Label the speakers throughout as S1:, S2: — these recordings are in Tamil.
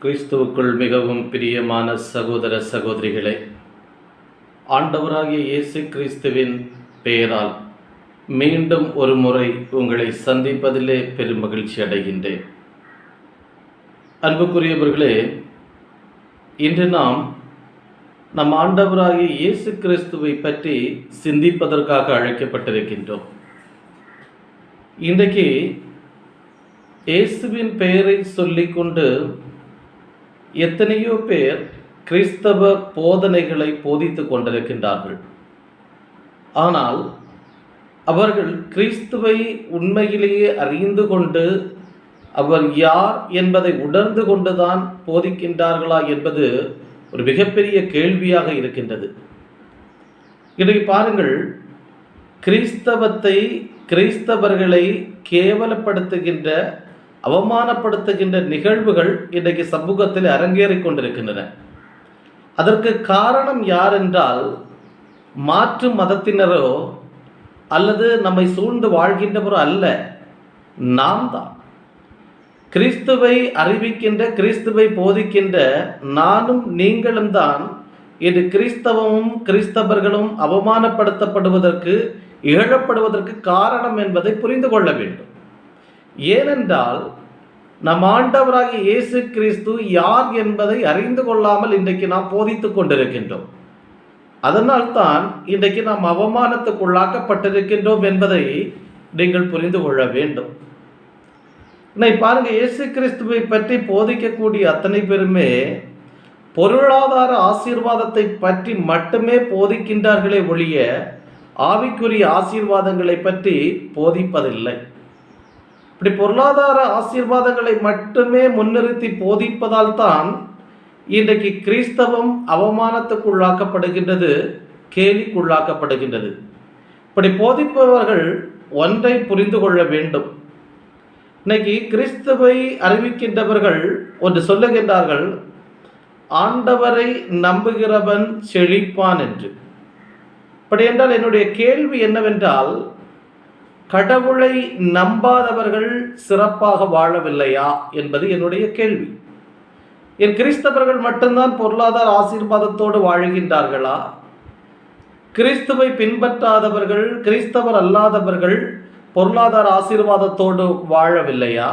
S1: கிறிஸ்துவுக்குள் மிகவும் பிரியமான சகோதர சகோதரிகளே, ஆண்டவராகிய இயேசு கிறிஸ்துவின் பெயரால் மீண்டும் ஒரு முறை உங்களை சந்திப்பதிலே பெரும் மகிழ்ச்சி அடைகின்றேன். அன்புக்குரியவர்களே, இன்று நாம் நம் ஆண்டவராகிய இயேசு கிறிஸ்துவை பற்றி சிந்திப்பதற்காக அழைக்கப்பட்டிருக்கின்றோம். இன்றைக்கு இயேசுவின் பெயரை சொல்லிக்கொண்டு எத்தனையோ பேர் கிறிஸ்தவ போதனைகளை போதித்து கொண்டிருக்கின்றார்கள். ஆனால் அவர்கள் கிறிஸ்துவை உண்மையிலேயே அறிந்து கொண்டு அவர் யார் என்பதை உணர்ந்து கொண்டுதான் போதிக்கின்றார்களா என்பது ஒரு மிகப்பெரிய கேள்வியாக இருக்கின்றது. இன்றைக்கு பாருங்கள், கிறிஸ்தவர்களை கேவலப்படுத்துகின்ற, அவமானப்படுத்துகின்ற நிகழ்வுகள் இன்றைக்கு சமூகத்தில் அரங்கேறிக் கொண்டிருக்கின்றன. அதற்கு காரணம் யார் என்றால், மாற்று மதத்தினரோ அல்லது நம்மை சூழ்ந்து வாழ்கின்றவரோ அல்ல, நாம் தான். கிறிஸ்துவை அறிவிக்கின்ற, கிறிஸ்துவை போதிக்கின்ற நானும் நீங்களும் தான் இது கிறிஸ்தவமும் கிறிஸ்தவர்களும் அவமானப்படுத்தப்படுவதற்கு, இகழப்படுவதற்கு காரணம் என்பதை புரிந்து கொள்ள வேண்டும். ஏனென்றால் நம் ஆண்டவராகிய இயேசு கிறிஸ்து யார் என்பதை அறிந்து கொள்ளாமல் இன்றைக்கு நாம் போதித்துக் கொண்டிருக்கின்றோம். அதனால் தான் இன்றைக்கு நாம் அவமானத்துக்குள்ளாக்கப்பட்டிருக்கின்றோம் என்பதை நீங்கள் புரிந்து கொள்ள வேண்டும். இன்னைக்கு பாருங்க, இயேசு கிறிஸ்துவை பற்றி போதிக்கக்கூடிய அத்தனை பேருமே பொருளாதார ஆசீர்வாதத்தை பற்றி மட்டுமே போதிக்கின்றார்களே ஒழிய ஆவிக்குரிய ஆசீர்வாதங்களை பற்றி போதிப்பதில்லை. இப்படி பொருளாதார ஆசீர்வாதங்களை மட்டுமே முன்னிறுத்தி போதிப்பதால் தான் இன்றைக்கு கிறிஸ்தவம் அவமானத்துக்குள்ளாக்கப்படுகின்றது, கேலிக்குள்ளாக்கப்படுகின்றது. இப்படி போதிப்பவர்கள் ஒன்றை புரிந்து கொள்ள வேண்டும். இன்னைக்கு கிறிஸ்துவை அறிவிக்கின்றவர்கள் ஒன்று சொல்லுகின்றார்கள், ஆண்டவரை நம்புகிறவன் செழிப்பான் என்று. அப்படி என்றால் என்னுடைய கேள்வி என்னவென்றால், கடவுளை நம்பாதவர்கள் சிறப்பாக வாழவில்லையா என்பது என்னுடைய கேள்வி. என் கிறிஸ்தவர்கள் மட்டும்தான் பொருளாதார ஆசீர்வாதத்தோடு வாழ்கின்றார்களா? கிறிஸ்துவை பின்பற்றாதவர்கள், கிறிஸ்தவர் அல்லாதவர்கள் பொருளாதார ஆசீர்வாதத்தோடு வாழவில்லையா?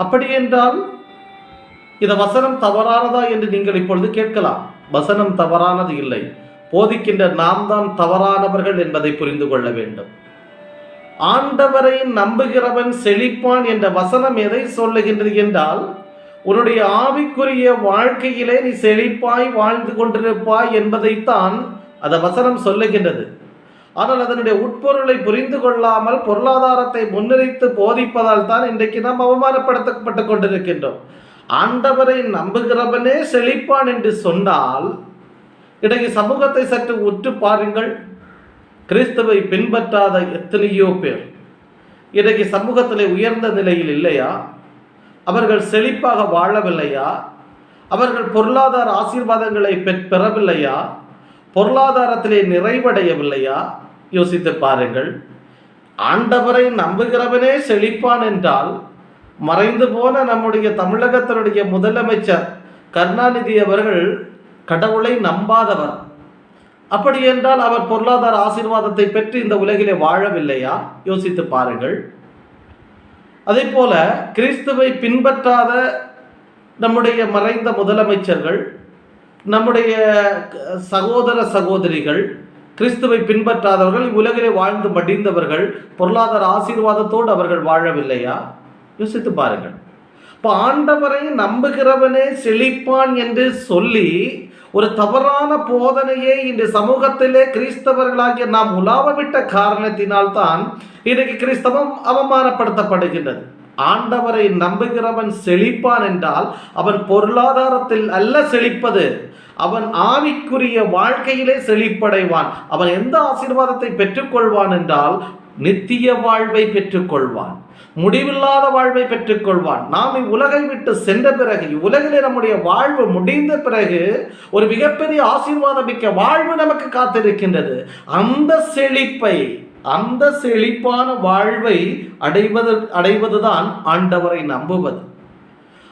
S1: அப்படி என்றால் இந்த வசனம் தவறானதா என்று நீங்கள் இப்பொழுது கேட்கலாம். வசனம் தவறானது இல்லை, போதிக்கின்ற நாம் தான் தவறானவர்கள் என்பதை புரிந்து கொள்ள வேண்டும். ஆண்டவரை நம்புகிறவன் செழிப்பான் என்ற வசனம் எதை சொல்லுகின்றது என்றால், உன்னுடைய ஆவிக்குரிய வாழ்க்கையிலே நீ செழிப்பாய் வாழ்ந்து கொண்டிருப்பாய் என்பதைத்தான் அந்த வசனம் சொல்லுகின்றது. ஆனால் அதனுடைய உட்பொருளை புரிந்து கொள்ளாமல் பொருளாதாரத்தை முன்னிறுத்து போதிப்பதால் தான் இன்றைக்கு நாம் அவமானப்படுத்தப்பட்டு கொண்டிருக்கின்றோம். ஆண்டவரை நம்புகிறவனே செழிப்பான் என்று சொன்னால், இன்றைக்கு சமூகத்தை சற்று உற்று பாருங்கள். கிறிஸ்துவை பின்பற்றாத எத்தனையோ பேர் இன்றைக்கு சமூகத்தில் உயர்ந்த நிலையில் இல்லையா? அவர்கள் செழிப்பாக வாழவில்லையா? அவர்கள் பொருளாதார ஆசீர்வாதங்களை பெறவில்லையா? பொருளாதாரத்திலே நிறைவடையவில்லையா? யோசித்து பாருங்கள். ஆண்டவரை நம்புகிறவனே செழிப்பான் என்றால், மறைந்து போன நம்முடைய தமிழகத்தினுடைய முதலமைச்சர் கருணாநிதி அவர்கள் கடவுளை நம்பாதவர். அப்படி என்றால் அவர் பொருளாதார ஆசீர்வாதத்தை பெற்று இந்த உலகிலே வாழவில்லையா? யோசித்து பாருங்கள். அதே போல கிறிஸ்துவை பின்பற்றாத நம்முடைய மறைந்த முதலமைச்சர்கள், நம்முடைய சகோதர சகோதரிகள், கிறிஸ்துவை பின்பற்றாதவர்கள், உலகிலே வாழ்ந்து மடிந்தவர்கள், பொருளாதார ஆசீர்வாதத்தோடு அவர்கள் வாழவில்லையா? யோசித்து பாருங்கள். இப்போ ஆண்டவரை நம்புகிறவனே செழிப்பான் என்று சொல்லி ஒரு தவறான போதனையை இன்று சமூகத்திலே கிறிஸ்தவர்களாகிய நாம் உலாவவிட்ட காரணத்தினால்தான் இன்றைக்கு கிறிஸ்தவம் அவமானப்படுத்தப்படுகின்றது. ஆண்டவரை நம்புகிறவன் செழிப்பான் என்றால் அவன் பொருளாதாரத்தில் அல்ல செழிப்பது, அவன் ஆவிக்குரிய வாழ்க்கையிலே செழிப்படைவான். அவன் எந்த ஆசீர்வாதத்தை பெற்றுக்கொள்வான் என்றால் நித்திய வாழ்வை பெற்றுக்கொள்வான், முடிவில்லாத வாழ்வை பெற்றுக்கொள்வான். நாம் இவ்வுலகை விட்டு சென்ற பிறகு, உலகிலே நம்முடைய வாழ்வு முடிந்த பிறகு ஒரு மிகப்பெரிய ஆசீர்வாதம் மிக்க வாழ்வு நமக்கு காத்திருக்கின்றது. அந்த செழிப்பை, அந்த செழிப்பான வாழ்வை அடைவதுதான் ஆண்டவரை நம்புவது.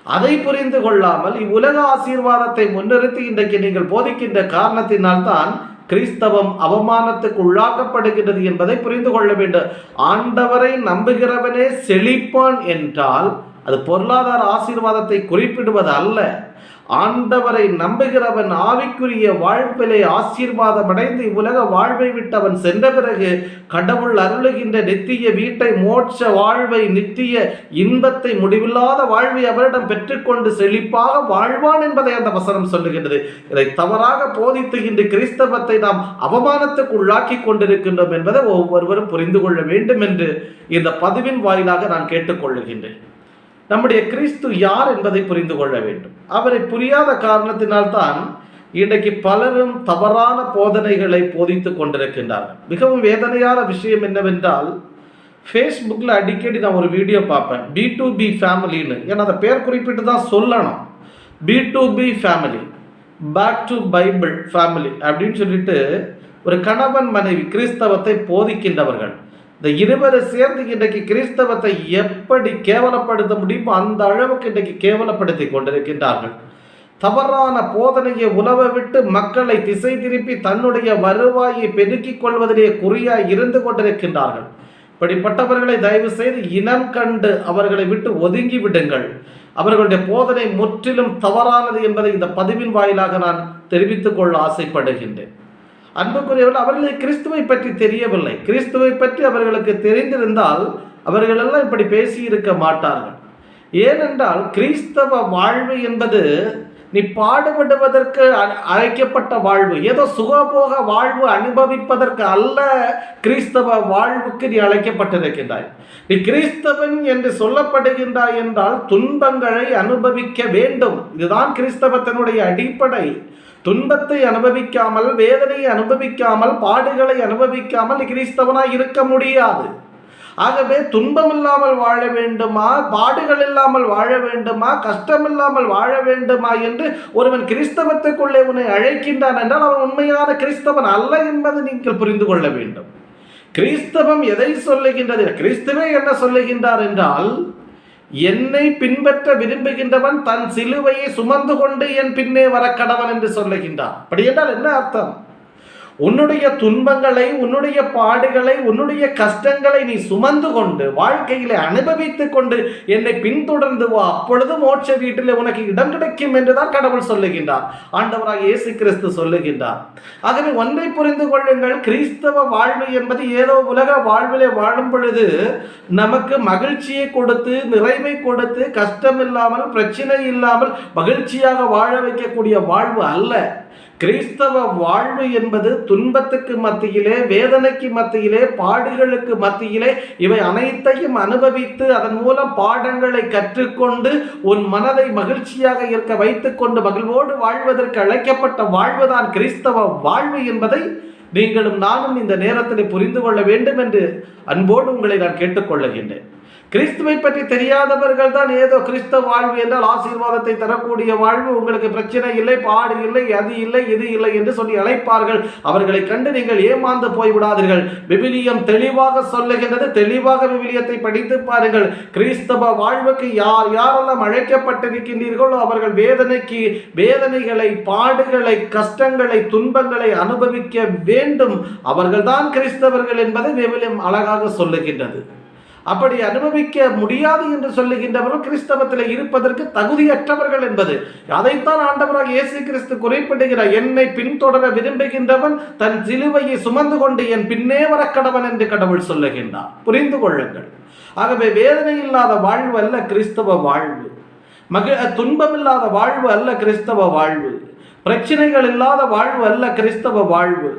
S1: அதை புரிந்து கொள்ளாமல் இவ்வுலக ஆசீர்வாதத்தை முன்னிறுத்தி இன்றைக்கு நீங்கள் போதிக்கின்ற காரணத்தினால்தான் கிறிஸ்தவம் அவமானத்துக்கு உள்ளாக்கப்படுகிறது என்பதை புரிந்து கொள்ள வேண்டும். ஆண்டவரை நம்புகிறவனே செழிப்பான் என்றால் அது பொருளாதார ஆசீர்வாதத்தை குறிப்பிடுவது அல்ல. ஆண்டவரை நம்புகிறவன் ஆவிக்குரிய வாழ்விலே ஆசீர்வாதம் அடைந்து இவ்வுலக வாழ்வை விட்டவன் சென்ற பிறகு கடவுள் அருளுகின்ற நித்திய வீட்டை, மோட்ச வாழ்வை, நித்திய இன்பத்தை, முடிவில்லாத வாழ்வை அவரிடம் பெற்றுக்கொண்டு செழிப்பாக வாழ்வான் என்பதை அந்த வசனம் சொல்லுகின்றது. இதை தவறாக போதித்து இன்று கிறிஸ்தவத்தை நாம் அவமானத்துக்கு உள்ளாக்கி கொண்டிருக்கின்றோம் என்பதை ஒவ்வொருவரும் புரிந்து கொள்ள வேண்டும் என்று இந்த பதிவின் வாயிலாக நான் கேட்டுக்கொள்ளுகின்றேன். நம்முடைய கிறிஸ்து யார் என்பதை புரிந்து கொள்ள வேண்டும். அவரை புரியாத காரணத்தினால்தான் இன்றைக்கு பலரும் தவறான போதனைகளை போதித்துக் கொண்டிருக்கின்றார்கள். மிகவும் வேதனையான விஷயம் என்னவென்றால், ஃபேஸ்புக்கில் அடிக்கடி நான் ஒரு வீடியோ பார்ப்பேன், B2B ஃபேமிலின்னு. ஏன்னா அதை பேர் குறிப்பிட்டு தான் சொல்லணும். B2B family, back to Bible family அப்படின்னு சொல்லிட்டு ஒரு கணவன் மனைவி கிறிஸ்தவத்தை போதிக்கின்றவர்கள். இந்த இருவரை சேர்ந்து இன்றைக்கு கிறிஸ்தவத்தை எப்படி கேவலப்படுத்த முடியுமோ அந்த அளவுக்கு இன்றைக்கு கேவலப்படுத்தி கொண்டிருக்கின்றார்கள். தவறான போதனையை உலவ விட்டு மக்களை திசை திருப்பி தன்னுடைய வருவாயை பெருக்கிக் கொள்வதிலே குறியாய் இருந்து கொண்டிருக்கின்றார்கள். இப்படிப்பட்டவர்களை தயவு செய்து இனம் கண்டு அவர்களை விட்டு ஒதுங்கி விடுங்கள். அவர்களுடைய போதனை முற்றிலும் தவறானது என்பதை இந்த பதிவின் வாயிலாக நான் தெரிவித்துக் கொள்ள ஆசைப்படுகின்றேன். அன்புக்குரியவர்கள், அவர்களுக்கு கிறிஸ்துவை பற்றி தெரியவில்லை. கிறிஸ்துவை பற்றி அவர்களுக்கு தெரிந்திருந்தால் அவர்களெல்லாம் இப்படி பேசியிருக்க மாட்டார்கள். ஏனென்றால் கிறிஸ்தவ வாழ்வு என்பது நீ பாடுபடுவதற்கு அழைக்கப்பட்ட வாழ்வு, ஏதோ சுகபோக வாழ்வு அனுபவிப்பதற்கு அல்ல. கிறிஸ்தவ வாழ்வுக்கு நீ அழைக்கப்பட்டிருக்கின்றாய். நீ கிறிஸ்தவன் என்று சொல்லப்படுகின்றாய் என்றால் துன்பங்களை அனுபவிக்க வேண்டும். இதுதான் கிறிஸ்தவத்தினுடைய அடிப்படை. துன்பத்தை அனுபவிக்காமல், வேதனையை அனுபவிக்காமல், பாடுகளை அனுபவிக்காமல் நீ கிறிஸ்தவனாய் இருக்க முடியாது. ஆகவே துன்பம் இல்லாமல் வாழ வேண்டுமா, பாடுகள் இல்லாமல் வாழ வேண்டுமா, கஷ்டம் இல்லாமல் வாழ வேண்டுமா என்று ஒருவன் கிறிஸ்தவத்துக்குள்ளே உன்னை அழைக்கின்றான் என்றால் அவன் உண்மையான கிறிஸ்தவன் அல்ல என்பதை நீங்கள் புரிந்து கொள்ள வேண்டும். கிறிஸ்தவம் எதை சொல்லுகின்றது? கிறிஸ்துவே என்ன சொல்லுகின்றார் என்றால், என்னை பின்பற்ற விரும்புகின்றவன் தன் சிலுவையை சுமந்து கொண்டு என் பின்னே வர கடவன் என்று சொல்லுகின்றான். அப்படி என்றால் என்ன அர்த்தம்? உன்னுடைய துன்பங்களை, உன்னுடைய பாடுகளை, உன்னுடைய கஷ்டங்களை நீ சுமந்து கொண்டு வாழ்க்கையிலே அனுபவித்துக் கொண்டு என்னை பின்தொடர்ந்து வா, அப்பொழுது மோட்ச வீட்டில் உனக்கு இடம் கிடைக்கும் என்றுதான் கடவுள் சொல்லுகின்றார். ஆண்டவராக இயேசு கிறிஸ்து சொல்லுகின்றார். ஆகவே ஒன்றை புரிந்து கொள்ளுங்கள், கிறிஸ்தவ வாழ்வு என்பது ஏதோ உலக வாழ்விலே வாழும் பொழுது நமக்கு மகிழ்ச்சியை கொடுத்து, நிறைவை கொடுத்து, கஷ்டம் இல்லாமல், பிரச்சனை இல்லாமல் மகிழ்ச்சியாக வாழ வைக்கக்கூடிய வாழ்வு அல்ல. கிறிஸ்தவ வாழ்வு என்பது துன்பத்துக்கு மத்தியிலே, வேதனைக்கு மத்தியிலே, பாடுகளுக்கு மத்தியிலே இவை அனைத்தையும் அனுபவித்து அதன் மூலம் பாடங்களை கற்றுக்கொண்டு உன் மனதை மகிழ்ச்சியாக இருக்க வைத்துக் கொண்டு மகிழ்வோடு வாழ்வதற்கு அழைக்கப்பட்ட வாழ்வுதான் கிறிஸ்தவ வாழ்வு என்பதை நீங்களும் நானும் இந்த நேரத்தில் புரிந்து கொள்ள வேண்டும் என்று அன்போடு உங்களை நான் கேட்டுக்கொள்ளுகின்றேன். கிறிஸ்துவை பற்றி தெரியாதவர்கள் தான் ஏதோ கிறிஸ்தவ வாழ்வு என்றால் ஆசீர்வாதத்தை தரக்கூடிய வாழ்வு, உங்களுக்கு பிரச்சனை இல்லை, பாடு இல்லை, அது இல்லை, இது இல்லை என்று சொல்லி அழைப்பார்கள். அவர்களை கண்டு நீங்கள் ஏமாந்து போய்விடாதீர்கள். விவிலியம் தெளிவாக சொல்லுகின்றது. தெளிவாக விவிலியத்தை படித்து பாருங்கள். கிறிஸ்தவ வாழ்வுக்கு யார் யாரெல்லாம் அழைக்கப்பட்டிருக்கின்றீர்களோ அவர்கள் வேதனைகளை, பாடுகளை, கஷ்டங்களை, துன்பங்களை அனுபவிக்க வேண்டும். அவர்கள்தான் கிறிஸ்தவர்கள் என்பதை விவிலியம் அழகாக சொல்லுகின்றது. அப்படி அனுபவிக்க முடியாது என்று சொல்லுகின்றவர்கள் கிறிஸ்தவத்தில் இருப்பதற்கு தகுதியற்றவர்கள் என்பது. அதைத்தான் ஆண்டவராக இயேசு கிறிஸ்து குறிப்பிடுகிறார். என்னை பின்தொடர விரும்புகின்றவன் தன் சிலுவையை சுமந்து கொண்டு என் பின்னே வர கடவன் என்று கடவுள் சொல்லுகின்றார். புரிந்து கொள்ளுங்கள். ஆகவே வேதனை இல்லாத வாழ்வு அல்ல கிறிஸ்தவ வாழ்வு. துன்பம் இல்லாத வாழ்வு அல்ல கிறிஸ்தவ வாழ்வு. பிரச்சனைகள் இல்லாத வாழ்வு அல்ல கிறிஸ்தவ வாழ்வு.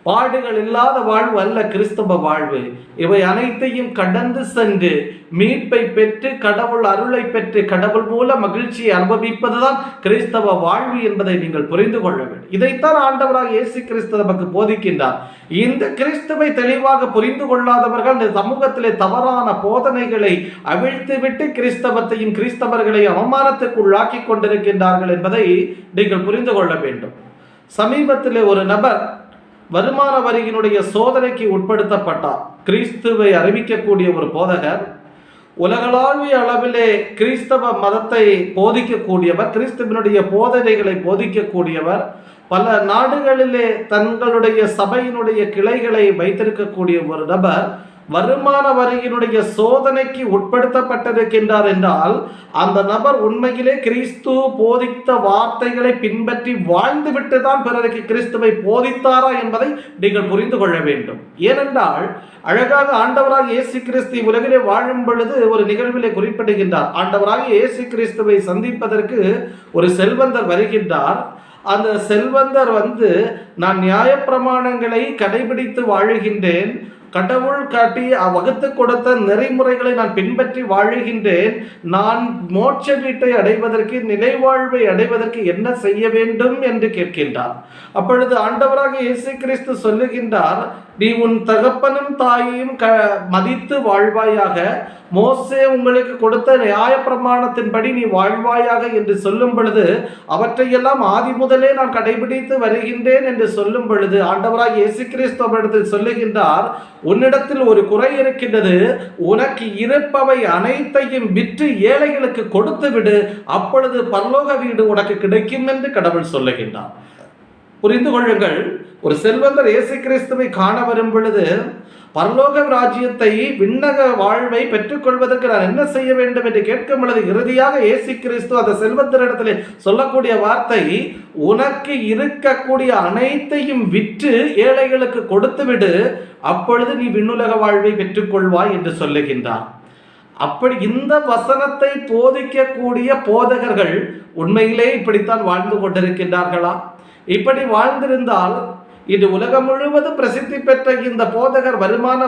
S1: பாடுகள் இல்லாத வாழ்வு அல்ல கிறிஸ்தவ வாழ்வு. இவை அனைத்தையும் கடந்து சென்று மீட்பை பெற்று, கடவுள் அருளை பெற்று, கடவுள் மூலம் மகிழ்ச்சியை அனுபவிப்பதுதான் கிறிஸ்தவ வாழ்வு என்பதை நீங்கள் புரிந்து கொள்ள வேண்டும். இதைத்தான் ஆண்டவராக இயேசு கிறிஸ்து நமக்கு போதிக்கின்றார். இந்த கிறிஸ்துவை தெளிவாக புரிந்து கொள்ளாதவர்கள் இந்த சமூகத்திலே தவறான போதனைகளை அவிழ்த்துவிட்டு கிறிஸ்தவத்தையும் கிறிஸ்தவர்களையும் அவமானத்துக்கு உள்ளாக்கி கொண்டிருக்கின்றார்கள் என்பதை நீங்கள் புரிந்து கொள்ள வேண்டும். சமீபத்திலே ஒரு நபர் வருமான வரியினுடைய சோதனைக்கு உட்படுத்தப்பட்டார். கிறிஸ்துவை அறிவிக்கக்கூடிய ஒரு போதகர் உலகளாவிய அளவிலே கிறிஸ்தவ மதத்தை போதிக்கக்கூடியவர், கிறிஸ்துவனுடைய போதனைகளை போதிக்கக்கூடியவர், பல நாடுகளிலே தங்களுடைய சபையினுடைய கிளைகளை வைத்திருக்கக்கூடிய ஒரு நபர் வருமான வரியினுடைய சோதனைக்கு உட்படுத்தப்பட்டிருக்கின்றார் என்றால் அந்த நபர் உண்மையிலே கிறிஸ்து போதித்த வார்த்தைகளை பின்பற்றி வாழ்ந்துவிட்டு தான் பிறருக்கு கிறிஸ்துவை போதித்தாரா என்பதை நீங்கள் புரிந்து கொள்ள வேண்டும். ஏனென்றால் அழகாக ஆண்டவராக இயேசு கிறிஸ்து உலகிலே வாழும் பொழுது ஒரு நிகழ்விலே குறிப்பிடுகின்றார். ஆண்டவராக இயேசு கிறிஸ்துவை சந்திப்பதற்கு ஒரு செல்வந்தர் வருகின்றார். அந்த செல்வந்தர் நான் நியாயப்பிரமாணங்களை கடைபிடித்து வாழுகின்றேன், கடவுள் காட்டி வகுத்து கொடுத்த நெறிமுறைகளை நான் பின்பற்றி வாழுகின்றேன், நான் மோட்ச வீட்டை அடைவதற்கு, நிலை வாழ்வை அடைவதற்கு என்ன செய்ய வேண்டும் என்று கேட்கின்றார். அப்பொழுது ஆண்டவராக இயேசு கிறிஸ்து சொல்லுகின்றார், நீ உன் தகப்பனும் தாயையும் மதித்து வாழ்வாயாக, மோசே உங்களுக்கு கொடுத்த நியாய பிரமாணத்தின்படி நீ வாழ்வாயாக என்று சொல்லும் பொழுது, அவற்றையெல்லாம் ஆதி முதலே நான் கடைபிடித்து வருகின்றேன் என்று சொல்லும் பொழுது ஆண்டவராக இயேசு கிறிஸ்து அவரிடத்தில் சொல்லுகின்றார், உன்னிடத்தில் ஒரு குறை இருக்கின்றது, உனக்கு இருப்பவை அனைத்தையும் விற்று ஏழைகளுக்கு கொடுத்து விடு, அப்பொழுது பரலோக வீடு உனக்கு கிடைக்கும் என்று கடவுள் சொல்லுகின்றார். புரிந்து கொள்ளுங்கள், ஒரு செல்வந்தர் இயேசு கிறிஸ்துவை காண வரும் பொழுது பரலோக ராஜ்யத்தை, விண்ணக வாழ்வை பெற்றுக்கொள்வதற்கு நான் என்ன செய்ய வேண்டும் என்று கேட்கும் பொழுது இறுதியாக இயேசு கிறிஸ்து அந்த செல்வந்தரிடத்திலே சொல்லக்கூடிய வார்த்தை, உனக்கு இருக்கக்கூடிய அனைத்தையும் விற்று ஏழைகளுக்கு கொடுத்து விடு, அப்பொழுது நீ விண்ணுலக வாழ்வை பெற்றுக்கொள்வாய் என்று சொல்லுகின்றார். அப்படி இந்த வசனத்தை போதிக்கக்கூடிய போதகர்கள் உண்மையிலே இப்படித்தான் வாழ்ந்து கொண்டிருக்கின்றார்களா? இப்படி வாழ்ந்திருந்தால் இது உலகம் முழுவதும் பிரசித்தி பெற்ற இந்த போதகர் வருமான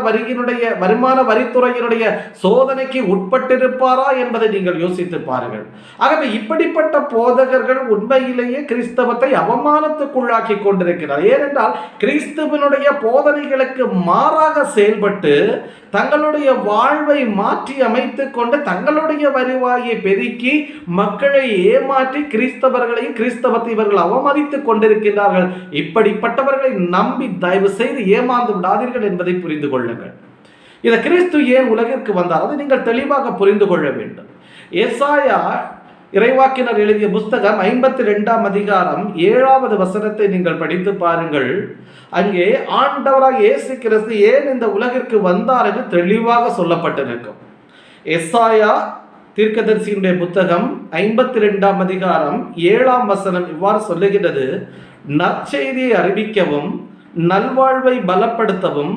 S1: வரித்துறையினுடைய சோதனைக்கு உட்பட்டிருப்பாரா என்பதை நீங்கள் யோசித்து பாருங்கள். ஆகவே இப்படிப்பட்ட போதகர்கள் உண்மையிலேயே கிறிஸ்தவத்தை அவமானத்துக்குள்ளாக்கி கொண்டிருக்கிறார். ஏனென்றால் கிறிஸ்துவனுடைய போதனைகளுக்கு மாறாக செயல்பட்டு தங்களுடைய வாழ்வை மாற்றி அமைத்துக் கொண்டு தங்களுடைய வருவாயை பெருக்கி மக்களை ஏமாற்றி கிறிஸ்தவர்களையும் கிறிஸ்தவத்தை இவர்கள் அவமதித்துக் கொண்டிருக்கிறார்கள். இப்படிப்பட்டவர்களை நம்பி தயவு செய்து ஏமாந்து விடாதீர்கள் என்பதை புரிந்து கொள்ளுங்கள். இந்த கிறிஸ்து ஏன் உலகிற்கு வந்தார் அதை நீங்கள் தெளிவாக புரிந்து கொள்ள வேண்டும். ஏசாயா இறைவாக்கினர் எழுதிய புஸ்தகம் 52ஆம் அதிகாரம் 7வது வசனத்தை நீங்கள் படித்து பாருங்கள். அங்கே ஆண்டவராக இயேசு கிறிஸ்து ஏன் இந்த உலகிற்கு வந்தார் என்று தெளிவாக சொல்லப்பட்டிருக்கும். ஏசாயா தீர்க்கதரிசியினுடைய புத்தகம் 52ஆம் அதிகாரம் 7ஆம் வசனம் இவ்வாறு சொல்லுகிறது, நற்செய்தியை அறிவிக்கவும், நல்வாழ்வை பலப்படுத்தவும்,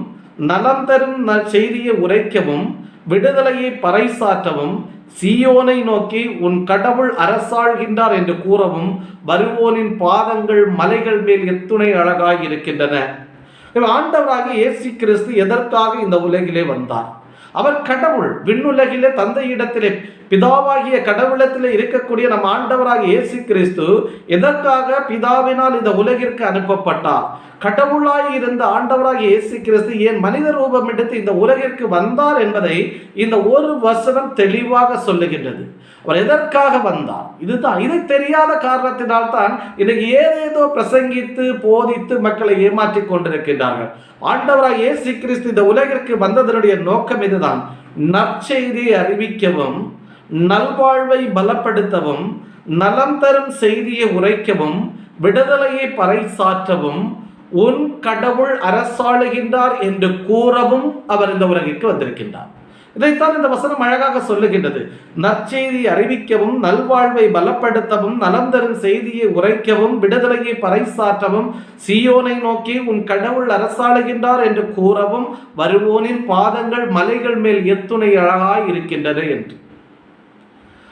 S1: நலம் தரும் செய்தியை உரைக்கவும், விடுதலையை பறைசாற்றவும், சீயோனை நோக்கி உன் கடவுள் அரசாள்கின்றார் என்று கூறவும், வருவோனின் பாதங்கள் மலைகள் மேல் எத்துணை அழகாய் இருக்கின்றன. ஆண்டவராக இயேசு கிறிஸ்து எதற்காக இந்த உலகிலே வந்தார்? அவர் கடவுள். விண்ணுலகிலே தந்தையிடத்திலே பிதாவாகிய கடவுளத்திலே இருக்கக்கூடிய நம் ஆண்டவராக இயேசு கிறிஸ்து எதற்காக பிதாவினால் இந்த உலகிற்கு அனுப்பப்பட்டார்? கடவுளாய் இருந்த ஆண்டவராக இயேசு கிறிஸ்து ஏன் மனித ரூபம் எடுத்து இந்த உலகிற்கு வந்தார் என்பதை இந்த ஒரு வசனம் தெளிவாக சொல்லுகின்றது. அவர் எதற்காக வந்தார்? இதுதான். இதை தெரியாத காரணத்தினால்தான் இன்னைக்கு ஏதேதோ பிரசங்கித்து போதித்து மக்களை ஏமாற்றிக் கொண்டிருக்கின்றார்கள். ஆண்டவராக இயேசு கிறிஸ்து இந்த உலகிற்கு வந்ததனுடைய நோக்கம் இதுதான். நற்செய்தியை அறிவிக்கவும், நல்வாழ்வை பலப்படுத்தவும், நலம் தரும் செய்தியை உரைக்கவும், விடுதலையை பறைசாற்றவும், உன் கடவுள் அரசாளுகின்றார் என்று கூறவும் அவர் இந்த உலகிற்கு வந்திருக்கின்றார். இதைத்தான் இந்த வசனம் அழகாக சொல்லுகின்றது. நற்செய்தியை அறிவிக்கவும், நல்வாழ்வை பலப்படுத்தவும், நலம் தரும் செய்தியை உரைக்கவும், விடுதலையை பறைசாற்றவும், சீயோனை நோக்கி உன் கடவுள் அரசாளுகின்றார் என்று கூறவும், வருவோனின் பாதங்கள் மலைகள் மேல் எத்துணை அழகாய் இருக்கின்றன என்று.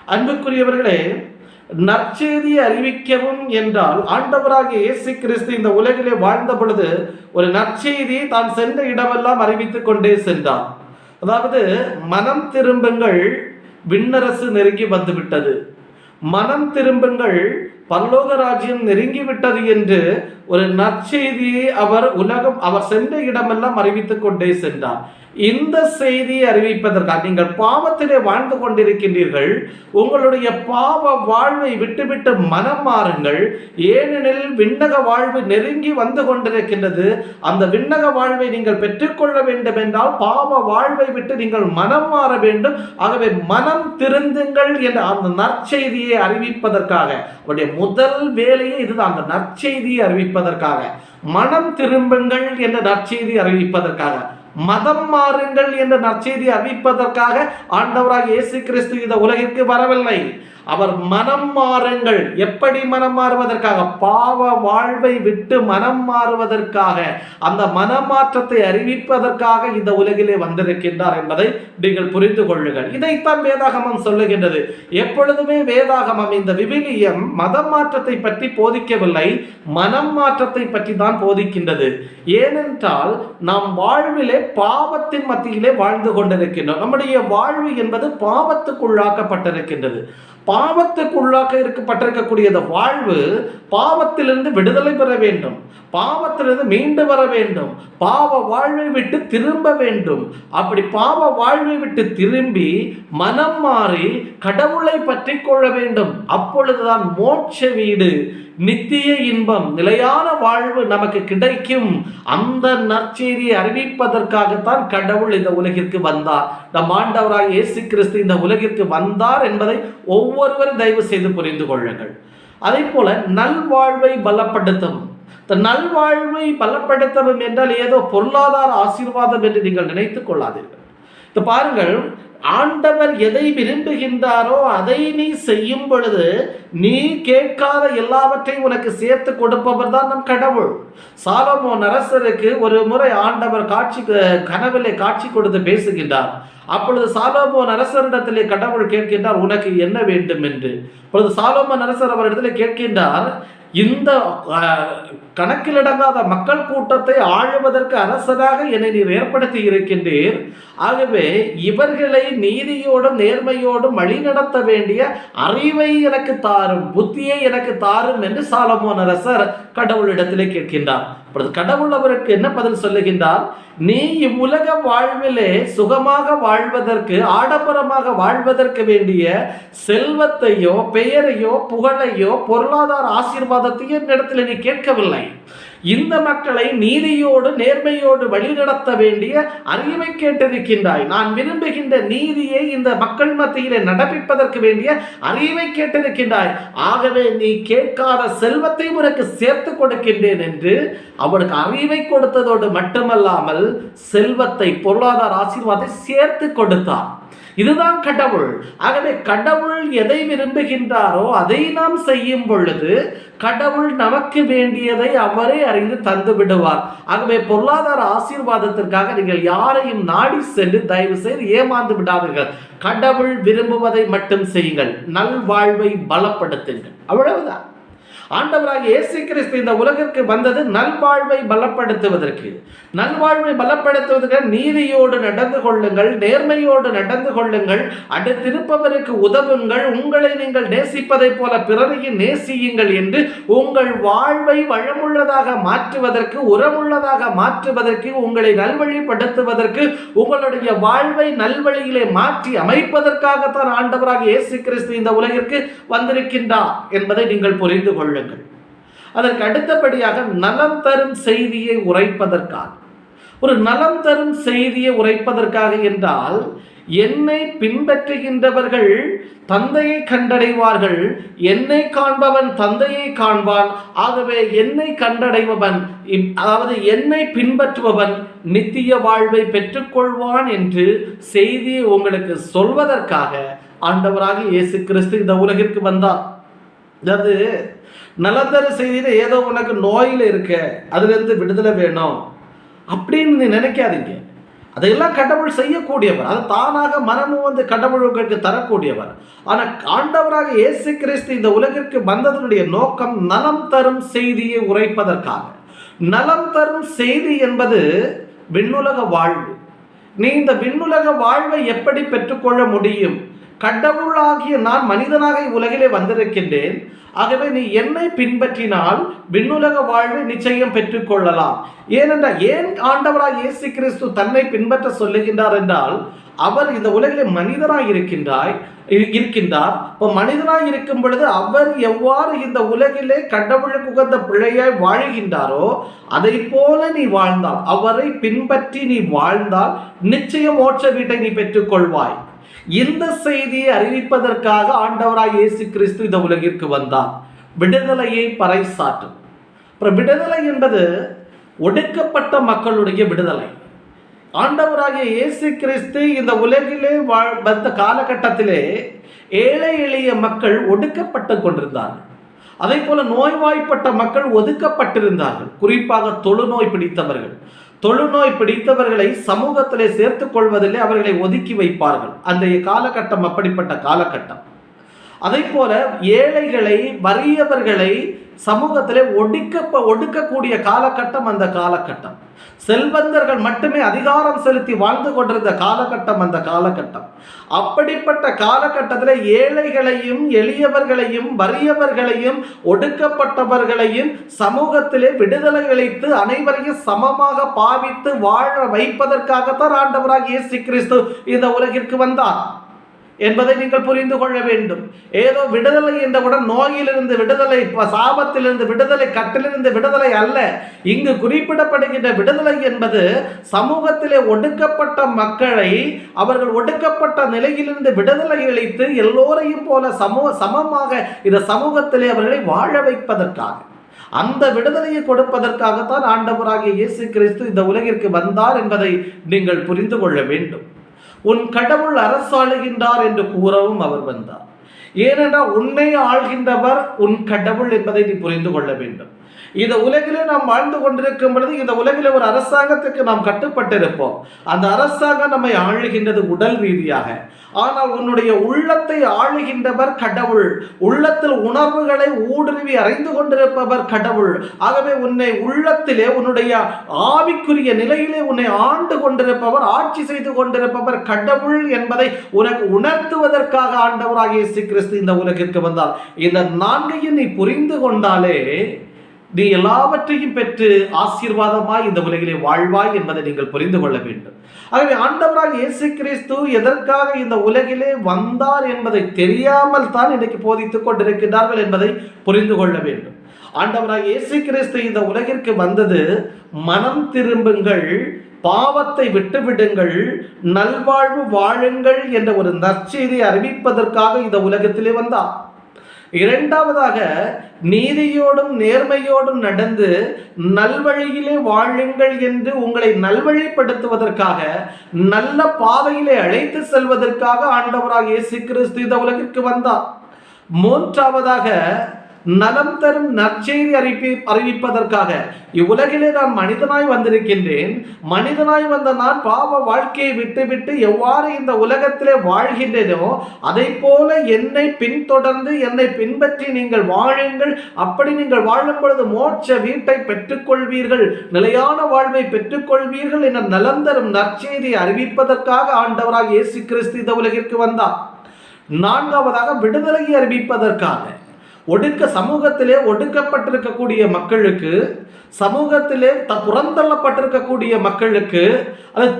S1: அன்புக்குரியவர்களே, நற்செய்தியை அறிவிக்கவும் என்றால் ஆண்டவராக இயேசு கிறிஸ்து இந்த உலகிலே வாழ்ந்த பொழுது ஒரு நற்செய்தியை தான் சென்ற இடமெல்லாம் அறிவித்துக் கொண்டே சென்றார். அதாவது, மனம் திரும்புங்கள், விண்ணரசு நெருங்கி வந்துவிட்டது, மனம் திரும்புங்கள், பரலோக ராஜ்யம் நெருங்கிவிட்டது என்று ஒரு நற்செய்தியை அவர் சென்ற இடமெல்லாம் அறிவித்துக் கொண்டே சென்றார். இந்த செய்தியை அறிவிப்பதற்காக நீங்கள் பாவத்திலே வாழ்ந்து கொண்டிருக்கின்றீர்கள். உங்களுடைய பாவ வாழ்வை விட்டுவிட்டு மனம் மாறுங்கள். ஏனெனில் விண்ணக வாழ்வு நெருங்கி வந்து கொண்டிருக்கின்றது. அந்த விண்ணக வாழ்வை நீங்கள் பெற்றுக்கொள்ள வேண்டும் என்றால் பாவ வாழ்வை விட்டு நீங்கள் மனம் மாற வேண்டும். ஆகவே மனம் திருந்துங்கள் என்ற அந்த நற்செய்தியை அறிவிப்பதற்காக அவருடைய முதல் வேலையே இதுதான். அந்த நற்செய்தியை அறிவிப்பதற்காக, மனம் திரும்புங்கள் என்ற நற்செய்தி அறிவிப்பதற்காக, மதம் மாறுங்கள் என்ற நற்செய்தி அறிவிப்பதற்காக ஆண்டவராக இயேசு கிறிஸ்து இந்த உலகிற்கு வரவில்லை. அவர் மனம் மாறுங்கள். எப்படி மனம் மாறுவதற்காக? பாவ வாழ்வை விட்டு மனம் மாறுவதற்காக, அந்த மனமாற்றத்தை அறிவிப்பதற்காக இந்த உலகிலே வந்திருக்கின்றார் என்பதை நீங்கள் புரிந்து கொள்ளுங்கள். இதைத்தான் வேதாகமம் சொல்லுகின்றது. எப்பொழுதுமே வேதாகமம், இந்த விவிலியம் மதம் மாற்றத்தை பற்றி போதிக்கவில்லை, மனம் மாற்றத்தை பற்றி தான் போதிக்கின்றது. ஏனென்றால் நாம் வாழ்விலே பாவத்தின் மத்தியிலே வாழ்ந்து கொண்டிருக்கின்றோம். நம்முடைய வாழ்வு என்பது பாவத்துக்குள்ளாக்கப்பட்டிருக்கின்றது. பாவத்துக்குள்ளாக இருக்கப்பட்டிருக்கக்கூடிய வாழ்வு பாவத்திலிருந்து விடுதலை பெற வேண்டும், பாவத்திலிருந்து மீண்டு வர வேண்டும், பாவ வாழ்வை விட்டு திரும்ப வேண்டும். அப்படி பாவ வாழ்வை விட்டு திரும்பி மனம் மாறி கடவுளை பற்றி கொள்ள வேண்டும். அப்பொழுதுதான் மோட்ச வீடு, நித்திய இன்பம், நிலையான வாழ்வு நமக்கு கிடைக்கும். அந்த நற்செய்தியை அறிவிப்பதற்காகத்தான் கடவுள் இந்த உலகிற்கு வந்தார். நம் ஆண்டவராக இயேசு கிறிஸ்து இந்த உலகிற்கு வந்தார் என்பதை ஒவ்வொருவரும் தயவு செய்து புரிந்து கொள்ளுங்கள். அதே போல நல்வாழ்வை பலப்படுத்தும். நல்வாழ்வை பலப்படுத்தவும் என்றால் ஏதோ பொருளாதார ஆசீர்வாதம் என்று நீங்கள் நினைத்துக் கொள்ளாதீர்கள். இது பாருங்கள், ஆண்டவர் எதை விரும்புகின்றாரோ அதை நீ செய்யும் பொழுது நீ கேட்காத எல்லாவற்றையும் உனக்கு சேர்த்து கொடுப்பவர் தான் நம் கடவுள். சாலமோன் அரசருக்கு ஒரு முறை ஆண்டவர் கனவிலே காட்சி கொடுத்து பேசுகின்றார். அப்பொழுது சாலமோன் அரசரிடத்திலே கடவுள் கேட்கின்றார், உனக்கு என்ன வேண்டும் என்று. அப்பொழுது சாலமோன் அரசர் அவரிடத்திலே கேட்கின்றார், இந்த கணக்கிலடங்காத மக்கள் கூட்டத்தை ஆளுவதற்கு அரசராக என்னை நீர் ஏற்படுத்தி இருக்கின்றீர். ஆகவே இவர்களை நீதியோடும் நேர்மையோடும் வழிநடத்த வேண்டிய அறிவை எனக்கு தாரும், புத்தியை எனக்கு தாரும் என்று சாலமோன் அரசர் கடவுளிடத்திலே கேட்கின்றார். அப்பொழுது கடவுள் அவருக்கு என்ன பதில் சொல்லுகின்றார்? நீ இவ்வுலக வாழ்விலே சுகமாக வாழ்வதற்கு, ஆடம்பரமாக வாழ்வதற்கு வேண்டிய செல்வத்தையோ பெயரையோ புகழையோ பொருளாதார ஆசீர்வாதத்தையோ என்னிடத்தில் நீ கேட்கவில்லை. இந்த மக்களை நீதியோடு நேர்மையோடு வழிநடத்த வேண்டிய அறிவை கேட்டிருக்கின்றாய். நான் விரும்புகின்ற நீதியை இந்த மக்கள் மத்தியிலே நடப்பிப்பதற்கு வேண்டிய அறிவை கேட்டிருக்கின்றாய். ஆகவே நீ கேட்காத செல்வத்தை உனக்கு சேர்த்து கொடுக்கின்றேன் என்று அவனுக்கு அறிவை கொடுத்ததோடு மட்டுமல்லாமல் செல்வத்தை, பொருளாதார ஆசீர்வாதத்தை சேர்த்து கொடுத்தார். இதுதான் கடவுள். ஆகவே கடவுள் எதை விரும்புகின்றாரோ அதை நாம் செய்யும் பொழுது கடவுள் நமக்கு வேண்டியதை அவரே அறிந்து தந்து விடுவார். ஆகவே பொருளாதார ஆசீர்வாதத்திற்காக நீங்கள் யாரையும் நாடி சென்று தயவு செய்து ஏமாந்து விடாதீர்கள். கடவுள் விரும்புவதை மட்டும் செய்யுங்கள். நல்வாழ்வை பலப்படுத்துங்கள். அவ்வளவுதான். ஆண்டவராக இயேசு கிறிஸ்து இந்த உலகிற்கு வந்தது நல்வாழ்வை பலப்படுத்துவதற்கு. நல்வாழ்வை பலப்படுத்துவதற்கு நீதியோடு நடந்து கொள்ளுங்கள், நேர்மையோடு நடந்து கொள்ளுங்கள், அடுத்திருப்பவருக்கு உதவுங்கள், உங்களை நீங்கள் நேசிப்பதை போல பிறரையும் நேசியுங்கள் என்று உங்கள் வாழ்வை வளமுள்ளதாக மாற்றுவதற்கு, உரமுள்ளதாக மாற்றுவதற்கு, உங்களை நல்வழிப்படுத்துவதற்கு, உங்களுடைய வாழ்வை நல்வழியிலே மாற்றி அமைப்பதற்காகத்தான் ஆண்டவராக இயேசு கிறிஸ்து இந்த உலகிற்கு வந்திருக்கின்றார் என்பதை நீங்கள் புரிந்து கொள்ளுங்கள். அதற்கு அடுத்தபடியாக நலம் தரும் செய்தியை உரைப்பதற்காக, ஒரு நலம் தரும் செய்தியை உரைப்பதற்காக என்றால், என்னை பின்பற்றுகின்றவர்கள் தந்தையை கண்டடைவார்கள், என்னை காண்பவன் தந்தையை காண்பான். ஆகவே என்னை கண்டடைபவன், அதாவது என்னை பின்பற்றுபவன் நித்திய வாழ்வை பெற்றுக்கொள்வான் என்று செய்தியை உங்களுக்கு சொல்வதற்காக ஆண்டவராக இயேசு கிறிஸ்து இந்த உலகிற்கு வந்தார். அதாவது நலந்தர செய்தியில் ஏதோ உனக்கு நோயில் இருக்க, அதுலேருந்து விடுதலை வேணும் அப்படின்னு நீ நினைக்காதீங்க. அதையெல்லாம் கடவுள் செய்யக்கூடியவர். அது தானாக மனமும் வந்து கடவுள் உங்களுக்கு தரக்கூடியவர். ஆனால் ஆண்டவராக இயேசு கிறிஸ்து இந்த உலகிற்கு வந்ததனுடைய நோக்கம் நலம் தரும் செய்தியை உரைப்பதற்காக. நலம் தரும் செய்தி என்பது விண்ணுலக வாழ்வு. நீ இந்த விண்ணுலக வாழ்வை எப்படி பெற்றுக்கொள்ள முடியும்? கடவுளாகிய நான் மனிதனாக உலகிலே வந்திருக்கின்றேன், ஆகவே நீ என்னை பின்பற்றினால் விண்ணுலக வாழ்வை நிச்சயம் பெற்றுக்கொள்ளலாம். ஏனென்றால் ஏன் ஆண்டவராய் இயேசு கிறிஸ்து தன்னை பின்பற்ற சொல்லுகின்றார் என்றால், அவர் இந்த உலகிலே மனிதனாய் இருக்கின்றார். மனிதனாய் இருக்கும் பொழுது அவர் எவ்வாறு இந்த உலகிலே கடவுளுக்கு உகந்த பிள்ளையாய் வாழ்கின்றாரோ அதை போல நீ வாழ்ந்தால், அவரை பின்பற்றி நீ வாழ்ந்தால் நிச்சயம் மோட்ச வீட்டை நீ பெற்றுக்கொள்வாய். இந்த செய்தியை அறிவிப்பதற்காக ஆண்டவராய் இயேசு கிறிஸ்து இந்த உலகிற்கு வந்தார். விடுதலையை பறைசாற்றும். விடுதலை என்பது ஒடுக்கப்பட்ட மக்களுடைய விடுதலை. ஆண்டவராகிய இயேசு கிறிஸ்து இந்த உலகிலே வந்த காலகட்டத்திலே ஏழை எளிய மக்கள் ஒடுக்கப்பட்டு கொண்டிருந்தார்கள். அதே போல நோய்வாய்ப்பட்ட மக்கள் ஒதுக்கப்பட்டிருந்தார்கள். குறிப்பாக தொழுநோய் பிடித்தவர்களை சமூகத்திலே சேர்த்துக் கொள்வதிலே அவர்களை ஒதுக்கி வைப்பார்கள். அன்றைய காலகட்டம் அப்படிப்பட்ட காலகட்டம். அதே போல ஏழைகளை, வறியவர்களை சமூகத்திலே ஒடுக்கக்கூடிய காலகட்டம் அந்த காலகட்டம். செல்வந்தர்கள் மட்டுமே அதிகாரம் செலுத்தி வாழ்ந்து கொண்டிருந்த காலகட்டம் அந்த காலகட்டம். அப்படிப்பட்ட காலகட்டத்தில் ஏழைகளையும், எளியவர்களையும், வறியவர்களையும், ஒடுக்கப்பட்டவர்களையும் சமூகத்திலே விடுதலை அளித்து அனைவரையும் சமமாக பாவித்து வாழ வைப்பதற்காகத்தான் ஆண்டவராகிய இயேசு கிறிஸ்து இந்த உலகிற்கு வந்தார் என்பதை நீங்கள் புரிந்து கொள்ள வேண்டும். ஏதோ விடுதலை என்றவுடன் நோயிலிருந்து விடுதலை, சாபத்திலிருந்து விடுதலை, கட்டிலிருந்து விடுதலை அல்ல. இங்கு குறிப்பிடப்படுகின்ற விடுதலை என்பது சமூகத்திலே ஒடுக்கப்பட்ட மக்களை அவர்கள் ஒடுக்கப்பட்ட நிலையிலிருந்து விடுதலை அளித்து எல்லோரையும் போல சமமாக இந்த சமூகத்திலே அவர்களை வாழ வைப்பதற்காக, அந்த விடுதலையை கொடுப்பதற்காகத்தான் ஆண்டவராகிய இயேசு கிறிஸ்து இந்த உலகிற்கு வந்தார் என்பதை நீங்கள் புரிந்து கொள்ள வேண்டும். உன் கடவுள் அரசாளுகின்றார் என்று கூறவும் அவர் வந்தார். ஏனென்றால் உன்னை ஆள்கின்றவர் உன் கடவுள் என்பதை நீ புரிந்து கொள்ள வேண்டும். இந்த உலகிலே நாம் வாழ்ந்து கொண்டிருக்கும் பொழுது இந்த உலகிலே ஒரு அரசாங்கத்துக்கு நாம் கட்டுப்பட்டிருப்போம். அந்த அரசாங்கம் நம்மை ஆளுகின்றது உடல் ரீதியாக. ஆனால் உன்னுடைய உள்ளத்தை ஆளுகின்றவர் கடவுள். உள்ளத்தில் உணர்வுகளை ஊடுருவி அறிந்து கொண்டிருப்பவர் கடவுள். ஆகவே உன்னை உள்ளத்திலே, உன்னுடைய ஆவிக்குரிய நிலையிலே உன்னை ஆண்டு கொண்டிருப்பவர், ஆட்சி செய்து கொண்டிருப்பவர் கடவுள் என்பதை உனக்கு உணர்த்துவதற்காக ஆண்டவராகிய இயேசு கிறிஸ்து இந்த உலகிற்கு வந்தார். இந்த நான்கையும் நீ புரிந்து கொண்டாலே நீ எல்லாவற்றையும் பெற்று ஆசீர்வாதமாய் இந்த உலகிலே வாழ்வாய் என்பதை நீங்கள் புரிந்து கொள்ள வேண்டும். ஆகவே ஆண்டவராக இயேசு கிறிஸ்து எதற்காக இந்த உலகிலே வந்தார் என்பதை தெரியாமல் தான் இன்றைக்கு போதித்துக் கொண்டிருக்கிறார்கள் என்பதை புரிந்து கொள்ள வேண்டும். ஆண்டவராக இயேசு கிறிஸ்து இந்த உலகிற்கு வந்தது மனம் திரும்புங்கள், பாவத்தை விட்டுவிடுங்கள், நல்வாழ்வு வாழுங்கள் என்ற ஒரு நற்செய்தியை அறிவிப்பதற்காக இந்த உலகத்திலே வந்தார். இரண்டாவதாக நீதியோடும் நேர்மையோடும் நடந்து நல்வழியிலே வாழுங்கள் என்று உங்களை நல்வழிப்படுத்துவதற்காக, நல்ல பாதையிலே அழைத்து செல்வதற்காக ஆண்டவராக இயேசு கிறிஸ்து இந்த உலகிற்கு வந்தார். மூன்றாவதாக நலம் தரும் நற்செய்தி அறிவிப்பதற்காக, இவ்வுலகிலே நான் மனிதனாய் வந்திருக்கின்றேன், மனிதனாய் வந்த நான் பாவ வாழ்க்கையை விட்டுவிட்டு எவ்வாறு இந்த உலகத்திலே வாழ்கின்றேனோ அதை போல என்னை பின்தொடர்ந்து என்னை பின்பற்றி நீங்கள் வாழுங்கள். அப்படி நீங்கள் வாழும் பொழுது மோட்ச வீட்டை பெற்றுக்கொள்வீர்கள், நிலையான வாழ்வை பெற்றுக்கொள்வீர்கள் என நலம் தரும் நற்செய்தியை அறிவிப்பதற்காக ஆண்டவராக இயேசு கிறிஸ்து இந்த உலகிற்கு வந்தார். நான்காவதாக விடுதலையை அறிவிப்பதற்காக, சமூகத்திலே ஒடுக்கப்பட்டிருக்கக்கூடிய மக்களுக்கு, சமூகத்திலே புறந்தள்ளப்பட்டிருக்கக்கூடிய மக்களுக்கு, அது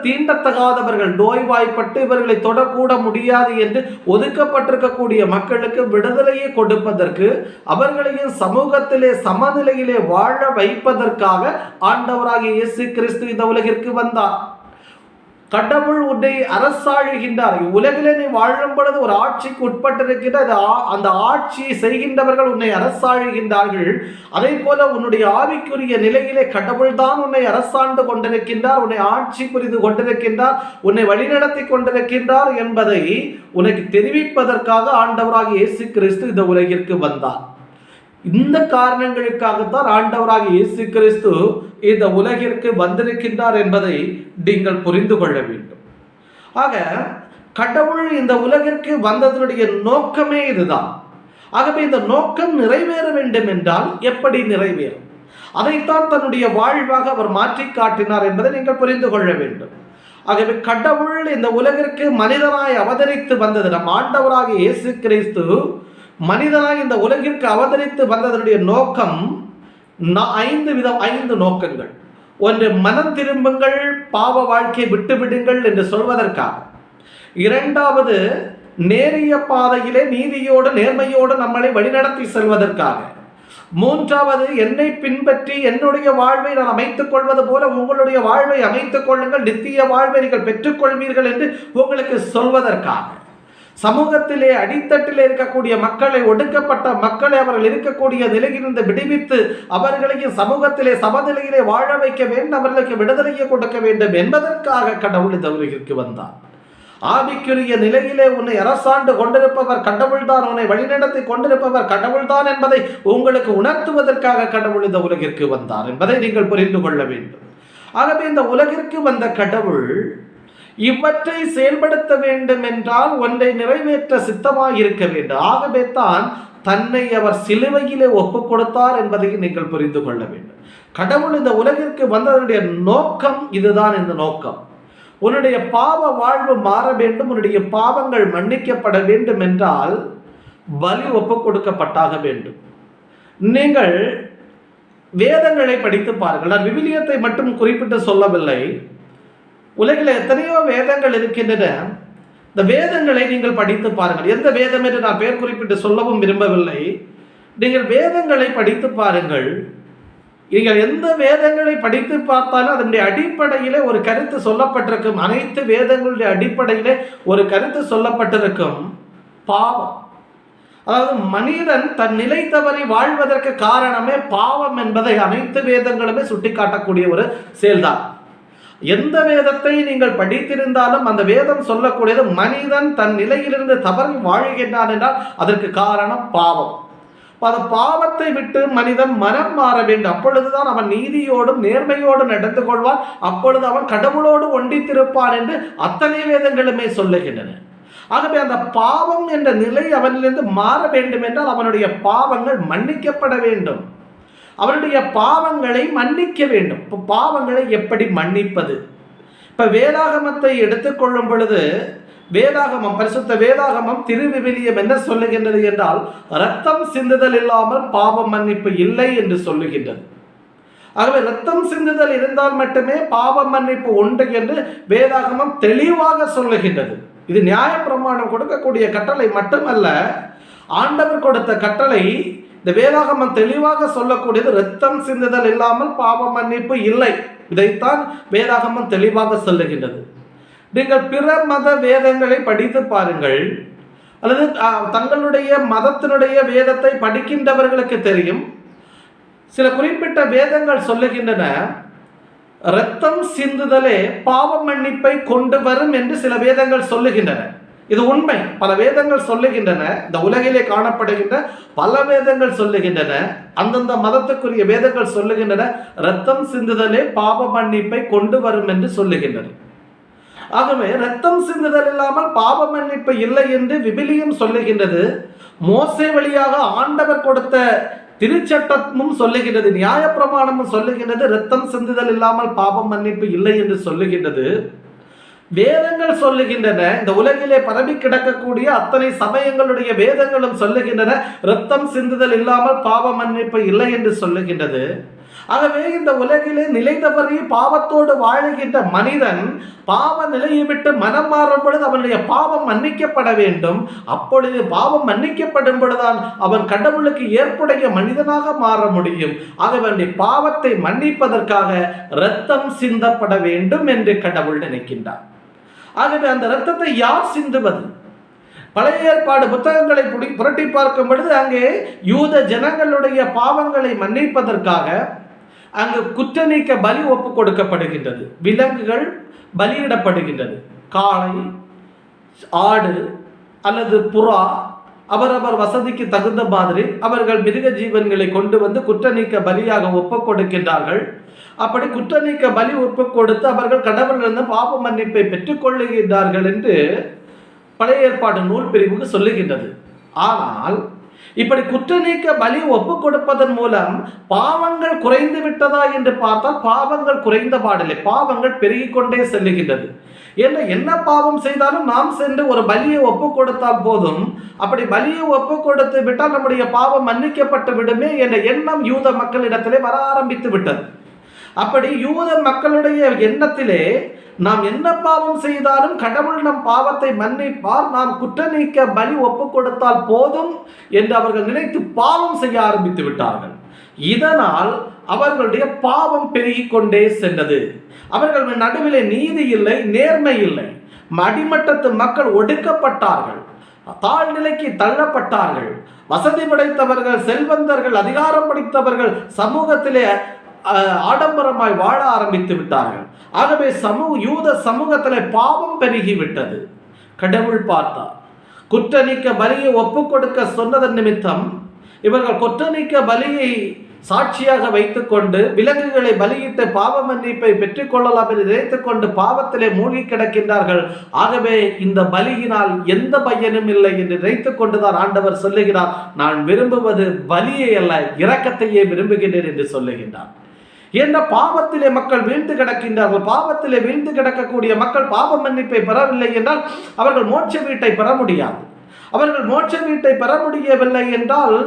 S1: தீண்டத்தகாதவர்கள், நோய்வாய்ப்பட்டு இவர்களை தொடக்கூட முடியாது என்று ஒதுக்கப்பட்டிருக்கக்கூடிய மக்களுக்கு விடுதலையை கொடுப்பதற்கு, அவர்களையும் சமூகத்திலே சமநிலையிலே வாழ வைப்பதற்காக ஆண்டவராகிய இயேசு கிறிஸ்து இந்த உலகிற்கு வந்தார். கடவுள் உன்னை அரசாளுகின்றார். உலகிலே நீ வாழும் பொழுது ஒரு ஆட்சிக்கு உட்பட்டிருக்கின்ற அந்த ஆட்சியை செய்கின்றவர்கள் உன்னை அரசாளுகின்றார்கள். அதே போல உன்னுடைய ஆவிக்குரிய நிலையிலே கடவுள் தான் உன்னை அரசாண்டு கொண்டிருக்கின்றார், உன்னை ஆட்சி புரிந்து கொண்டிருக்கின்றார், உன்னை வழிநடத்தி கொண்டிருக்கின்றார் என்பதை உனக்கு தெரிவிப்பதற்காக ஆண்டவராகிய இயேசு கிறிஸ்து இந்த உலகிற்கு வந்தார். இந்த காரணங்களுக்காகத்தான் ஆண்டவராக இயேசு கிறிஸ்து இந்த உலகிற்கு வந்திருக்கின்றார் என்பதை நீங்கள் புரிந்து கொள்ள வேண்டும். ஆக கடவுள் இந்த உலகிற்கு வந்ததனுடைய நோக்கமே இதுதான். ஆகவே இந்த நோக்கம் நிறைவேற வேண்டும் என்றால் எப்படி நிறைவேறும்? அதைத்தான் தன்னுடைய வாழ்வாக அவர் மாற்றி காட்டினார் என்பதை நீங்கள் புரிந்து கொள்ள வேண்டும். ஆகவே கடவுள் இந்த உலகிற்கு மனிதனாய் அவதரித்து வந்தது, நம் ஆண்டவராகிய இயேசு கிறிஸ்து மனிதனாய் இந்த உலகிற்கு அவதரித்து வந்ததனுடைய நோக்கம் 5 நோக்கங்கள். ஒன்று, மனம் திரும்புங்கள், பாவ வாழ்க்கையை விட்டுவிடுங்கள் என்று சொல்வதற்காக. இரண்டாவது, நேரிய பாதையிலே நீதியோடு நேர்மையோடு நம்மளை வழிநடத்தி செல்வதற்காக. மூன்றாவது, என்னை பின்பற்றி என்னுடைய வாழ்வை நான் அமைத்துக் கொள்வது போல உங்களுடைய வாழ்வை அமைத்துக் கொள்ளுங்கள், நித்திய வாழ்வை நீங்கள் பெற்றுக்கொள்வீர்கள் என்று உங்களுக்கு சொல்வதற்காக. சமூகத்திலே அடித்தட்டிலே இருக்கக்கூடிய மக்களை, ஒடுக்கப்பட்ட மக்களை அவர்கள் இருக்கக்கூடிய நிலையிலிருந்து விடுவித்து அவர்களையும் சமூகத்திலே சமநிலையிலே வாழ வைக்க வேண்டும், அவர்களுக்கு விடுதலையை கொடுக்க வேண்டும் என்பதற்காக கடவுள் இந்த உலகிற்கு வந்தார். ஆவிக்குரிய நிலையிலே உன்னை அரசாண்டு கொண்டிருப்பவர் கடவுள்தான், உன்னை வழிநடத்தி கொண்டிருப்பவர் கடவுள்தான் என்பதை உங்களுக்கு உணர்த்துவதற்காக கடவுள் இந்த உலகிற்கு வந்தார் என்பதை நீங்கள் புரிந்து கொள்ள வேண்டும். ஆகவே இந்த உலகிற்கு வந்த கடவுள் இவற்றை செயல்படுத்த வேண்டும் என்றால் ஒன்றை நிறைவேற்ற சித்தமாக இருக்க வேண்டும். ஆகவே தான் தன்னை அவர் சிலுவையிலே ஒப்புக் கொடுத்தார் என்பதை நீங்கள் புரிந்து கொள்ள வேண்டும். கடவுள் இந்த உலகிற்கு வந்ததனுடைய நோக்கம் இதுதான். இந்த நோக்கம், உன்னுடைய பாவ வாழ்வு மாற வேண்டும், உன்னுடைய பாவங்கள் மன்னிக்கப்பட வேண்டும் என்றால் பலி ஒப்புக் கொடுக்கப்பட்டாக வேண்டும். நீங்கள் வேதங்களை படித்து பாருங்கள். நான் விவிலியத்தை மட்டும் குறிப்பிட்டு சொல்லவில்லை. உலகில் எத்தனையோ வேதங்கள் இருக்கின்றன. இந்த வேதங்களை நீங்கள் படித்து பாருங்கள். எந்த வேதம் என்று நான் பெயர் குறிப்பிட்டு சொல்லவும் விரும்பவில்லை. நீங்கள் வேதங்களை படித்து பாருங்கள். நீங்கள் எந்த வேதங்களை படித்து பார்த்தாலும் அதனுடைய அடிப்படையிலே ஒரு கருத்து சொல்லப்பட்டிருக்கும். அனைத்து வேதங்களுடைய அடிப்படையிலே ஒரு கருத்து சொல்லப்பட்டிருக்கும், பாவம். அதாவது மனிதன் தன் நிலை தவறி வாழ்வதற்கு காரணமே பாவம் என்பதை அனைத்து வேதங்களுமே சுட்டிக்காட்டக்கூடிய ஒரு செயல்தான். எந்த வேதத்தை நீங்கள் படித்திருந்தாலும் அந்த வேதம் சொல்லக்கூடியது மனிதன் தன் நிலையிலிருந்து தவறி வாழ்கின்றான் என்றால் அதற்கு காரணம் பாவம். அந்த பாவத்தை விட்டு மனிதன் மனம் மாற வேண்டும். அப்பொழுதுதான் அவன் நீதியோடும் நேர்மையோடும் நடந்து கொள்வான். அப்பொழுது அவன் கடவுளோடு ஒன்றித்திருப்பான் என்று அத்தனை வேதங்களுமே சொல்லுகின்றன. ஆகவே அந்த பாவம் என்ற நிலை அவனிலிருந்து மாற வேண்டும் என்றால் அவனுடைய பாவங்கள் மன்னிக்கப்பட வேண்டும். அவருடைய பாவங்களை மன்னிக்க வேண்டும். இப்போ பாவங்களை எப்படி மன்னிப்பது? இப்போ வேதாகமத்தை எடுத்துக்கொள்ளும் பொழுது வேதாகமம், பரிசுத்த வேதாகமம், திருவிவிலியம் என்ன சொல்லுகின்றது என்றால் இரத்தம் சிந்துதல் இல்லாமல் பாவம் மன்னிப்பு இல்லை என்று சொல்லுகின்றது. ஆகவே இரத்தம் சிந்துதல் இருந்தால் மட்டுமே பாவம் மன்னிப்பு உண்டு என்று வேதாகமம் தெளிவாக சொல்லுகின்றது. இது நியாயப்பிரமாணம் கொடுக்கக்கூடிய கட்டளை மட்டுமல்ல, ஆண்டவர் கொடுத்த கட்டளை. இந்த வேதாகமம் தெளிவாக சொல்லக்கூடியது இரத்தம் சிந்துதல் இல்லாமல் பாவ மன்னிப்பு இல்லை. இதைத்தான் வேதாகமம் தெளிவாக சொல்லுகின்றது. நீங்கள் பிற மத வேதங்களை படித்து பாருங்கள், அல்லது தங்களுடைய மதத்தினுடைய வேதத்தை படிக்கின்றவர்களுக்கு தெரியும். சில குறிப்பிட்ட வேதங்கள் சொல்லுகின்றன இரத்தம் சிந்துதலே பாவ மன்னிப்பை கொண்டு வரும் என்று சில வேதங்கள் சொல்லுகின்றன. இது உண்மை. பல வேதங்கள் சொல்லுகின்றன. இந்த உலகிலே காணப்படுகின்ற பல வேதங்கள் சொல்லுகின்றன, அந்தந்த மதத்துக்குரிய வேதங்கள் சொல்லுகின்றன இரத்தம் சிந்துதலே பாவ மன்னிப்பை கொண்டு வரும் என்று சொல்லுகின்றன. ஆகவே இரத்தம் சிந்துதல் இல்லாமல் பாவ மன்னிப்பு இல்லை என்று விவிலியம் சொல்லுகின்றது. மோசே வழியாக ஆண்டவர் கொடுத்த திருச்சட்டமும் சொல்லுகின்றது, நியாயப்பிரமாணமும் சொல்லுகின்றது இரத்தம் சிந்துதல் இல்லாமல் பாவம் மன்னிப்பு இல்லை என்று சொல்லுகின்றது. வேதங்கள் சொல்லுகின்றன, இந்த உலகிலே பரவி கிடக்கக்கூடிய அத்தனை சமயங்களுடைய வேதங்களும் சொல்லுகின்றன இரத்தம் சிந்துதல் இல்லாமல் பாவ மன்னிப்பு இல்லை என்று சொல்லுகின்றது. ஆகவே இந்த உலகிலே நிலை தவறி பாவத்தோடு வாழுகின்ற மனிதன் பாவ நிலையை விட்டு மனம் மாறும் பொழுது அவனுடைய பாவம் மன்னிக்கப்பட வேண்டும். அப்பொழுது பாவம் மன்னிக்கப்படும் பொழுதுதான் அவன் கடவுளுக்கு ஏற்புடைய மனிதனாக மாற முடியும். ஆகவே அவனுடைய பாவத்தை மன்னிப்பதற்காக இரத்தம் சிந்தப்பட வேண்டும் என்று கடவுள் நினைக்கின்றார். ஆகவே அந்த இரத்தத்தை யார் சிந்துவது? பழைய ஏற்பாடு புத்தகங்களை புரட்டி பார்க்கும் பொழுது அங்கே யூத ஜனங்களுடைய பாவங்களை மன்னிப்பதற்காக அங்கு குற்ற நீக்க பலி ஒப்பு கொடுக்கப்படுகின்றது. விலங்குகள் பலியிடப்படுகின்றது. காளை, ஆடு அல்லது புறா, அவரவர் வசதிக்கு தகுந்த மாதிரி அவர்கள் மிருக ஜீவன்களை கொண்டு வந்து குற்ற நீக்க பலியாக ஒப்பு கொடுக்கின்றார்கள். அப்படி குற்ற நீக்க பலி ஒப்பு கொடுத்து அவர்கள் கடவுளிலிருந்து பாவ மன்னிப்பை பெற்றுக்கொள்ளுகின்றார்கள் என்று பழைய ஏற்பாடு நூல் பிரிவுக்கு சொல்லுகின்றது. ஆனால் இப்படி குற்ற நீக்க பலி ஒப்பு கொடுப்பதன் மூலம் பாவங்கள் குறைந்து விட்டதா என்று பார்த்தால் பாவங்கள் குறைந்த பாடில்லை, பாவங்கள் பெருகிக் கொண்டே செல்லுகின்றது. என்ன பாவம் செய்தாலும் நாம் சென்று ஒரு பலியை ஒப்பு கொடுத்தால் போதும், அப்படி பலியை ஒப்பு கொடுத்து விட்டால் நம்முடைய பாவம் மன்னிக்கப்பட்டு விடுமே என்ற எண்ணம் யூத மக்களிடத்திலே வர ஆரம்பித்து விட்டது. அப்படி யூத மக்களுடைய எண்ணத்திலே நாம் என்ன பாவம் செய்தாலும் கடவுள் நம் பாவத்தை மன்னிப்பார், நாம் குற்ற நீக்க பலி ஒப்பு கொடுத்தால் போதும் என்று அவர்கள் நினைத்து பாவம் செய்ய ஆரம்பித்து விட்டார்கள். இதனால் அவர்களுடைய பாவம் பெருகிக் கொண்டே சென்றது. அவர்கள் நடுவிலே நீதி இல்லை, நேர்மை இல்லை. அடிமட்டத்து மக்கள் ஒடுக்கப்பட்டார்கள், தாழ்நிலைக்கு தள்ளப்பட்டார்கள். வசதி படைத்தவர்கள், செல்வந்தர்கள், அதிகாரம் படைத்தவர்கள் சமூகத்திலே ஆடம்பரமாய் வாழ ஆரம்பித்து விட்டார்கள். ஆகவே யூத சமூகத்திலே பாவம் பெருகிவிட்டது. கடவுள் பார்த்தார், குற்ற நீக்க பலியை ஒப்பு கொடுக்க சொன்னதன் நிமித்தம் இவர்கள் குற்ற நீக்க பலியை சாட்சியாக வைத்துக் கொண்டு விலங்குகளை பலியிட்டு பாவ மன்னிப்பை பெற்றுக் கொள்ளலாம் என்று நினைத்துக் கொண்டு பாவத்திலே மூழ்கி கிடக்கின்றார்கள். ஆகவே இந்த பலியினால் எந்த பயனும் இல்லை என்று நினைத்துக் கொண்டுதான் ஆண்டவர் சொல்லுகிறார், நான் விரும்புவது பலியை அல்ல, இரக்கத்தையே விரும்புகின்றேன் என்று சொல்லுகின்றார். என்ற பாவத்திலே மக்கள் வீழ்ந்து கிடக்கின்றார்கள். பாவத்திலே வீழ்ந்து கிடக்கக்கூடிய மக்கள் பாவ மன்னிப்பை பெறவில்லை என்றால் அவர்கள் மோட்ச வீட்டை பெற முடியாது. அவர்கள் மோட்ச வீட்டை பெற முடியவில்லை என்றால்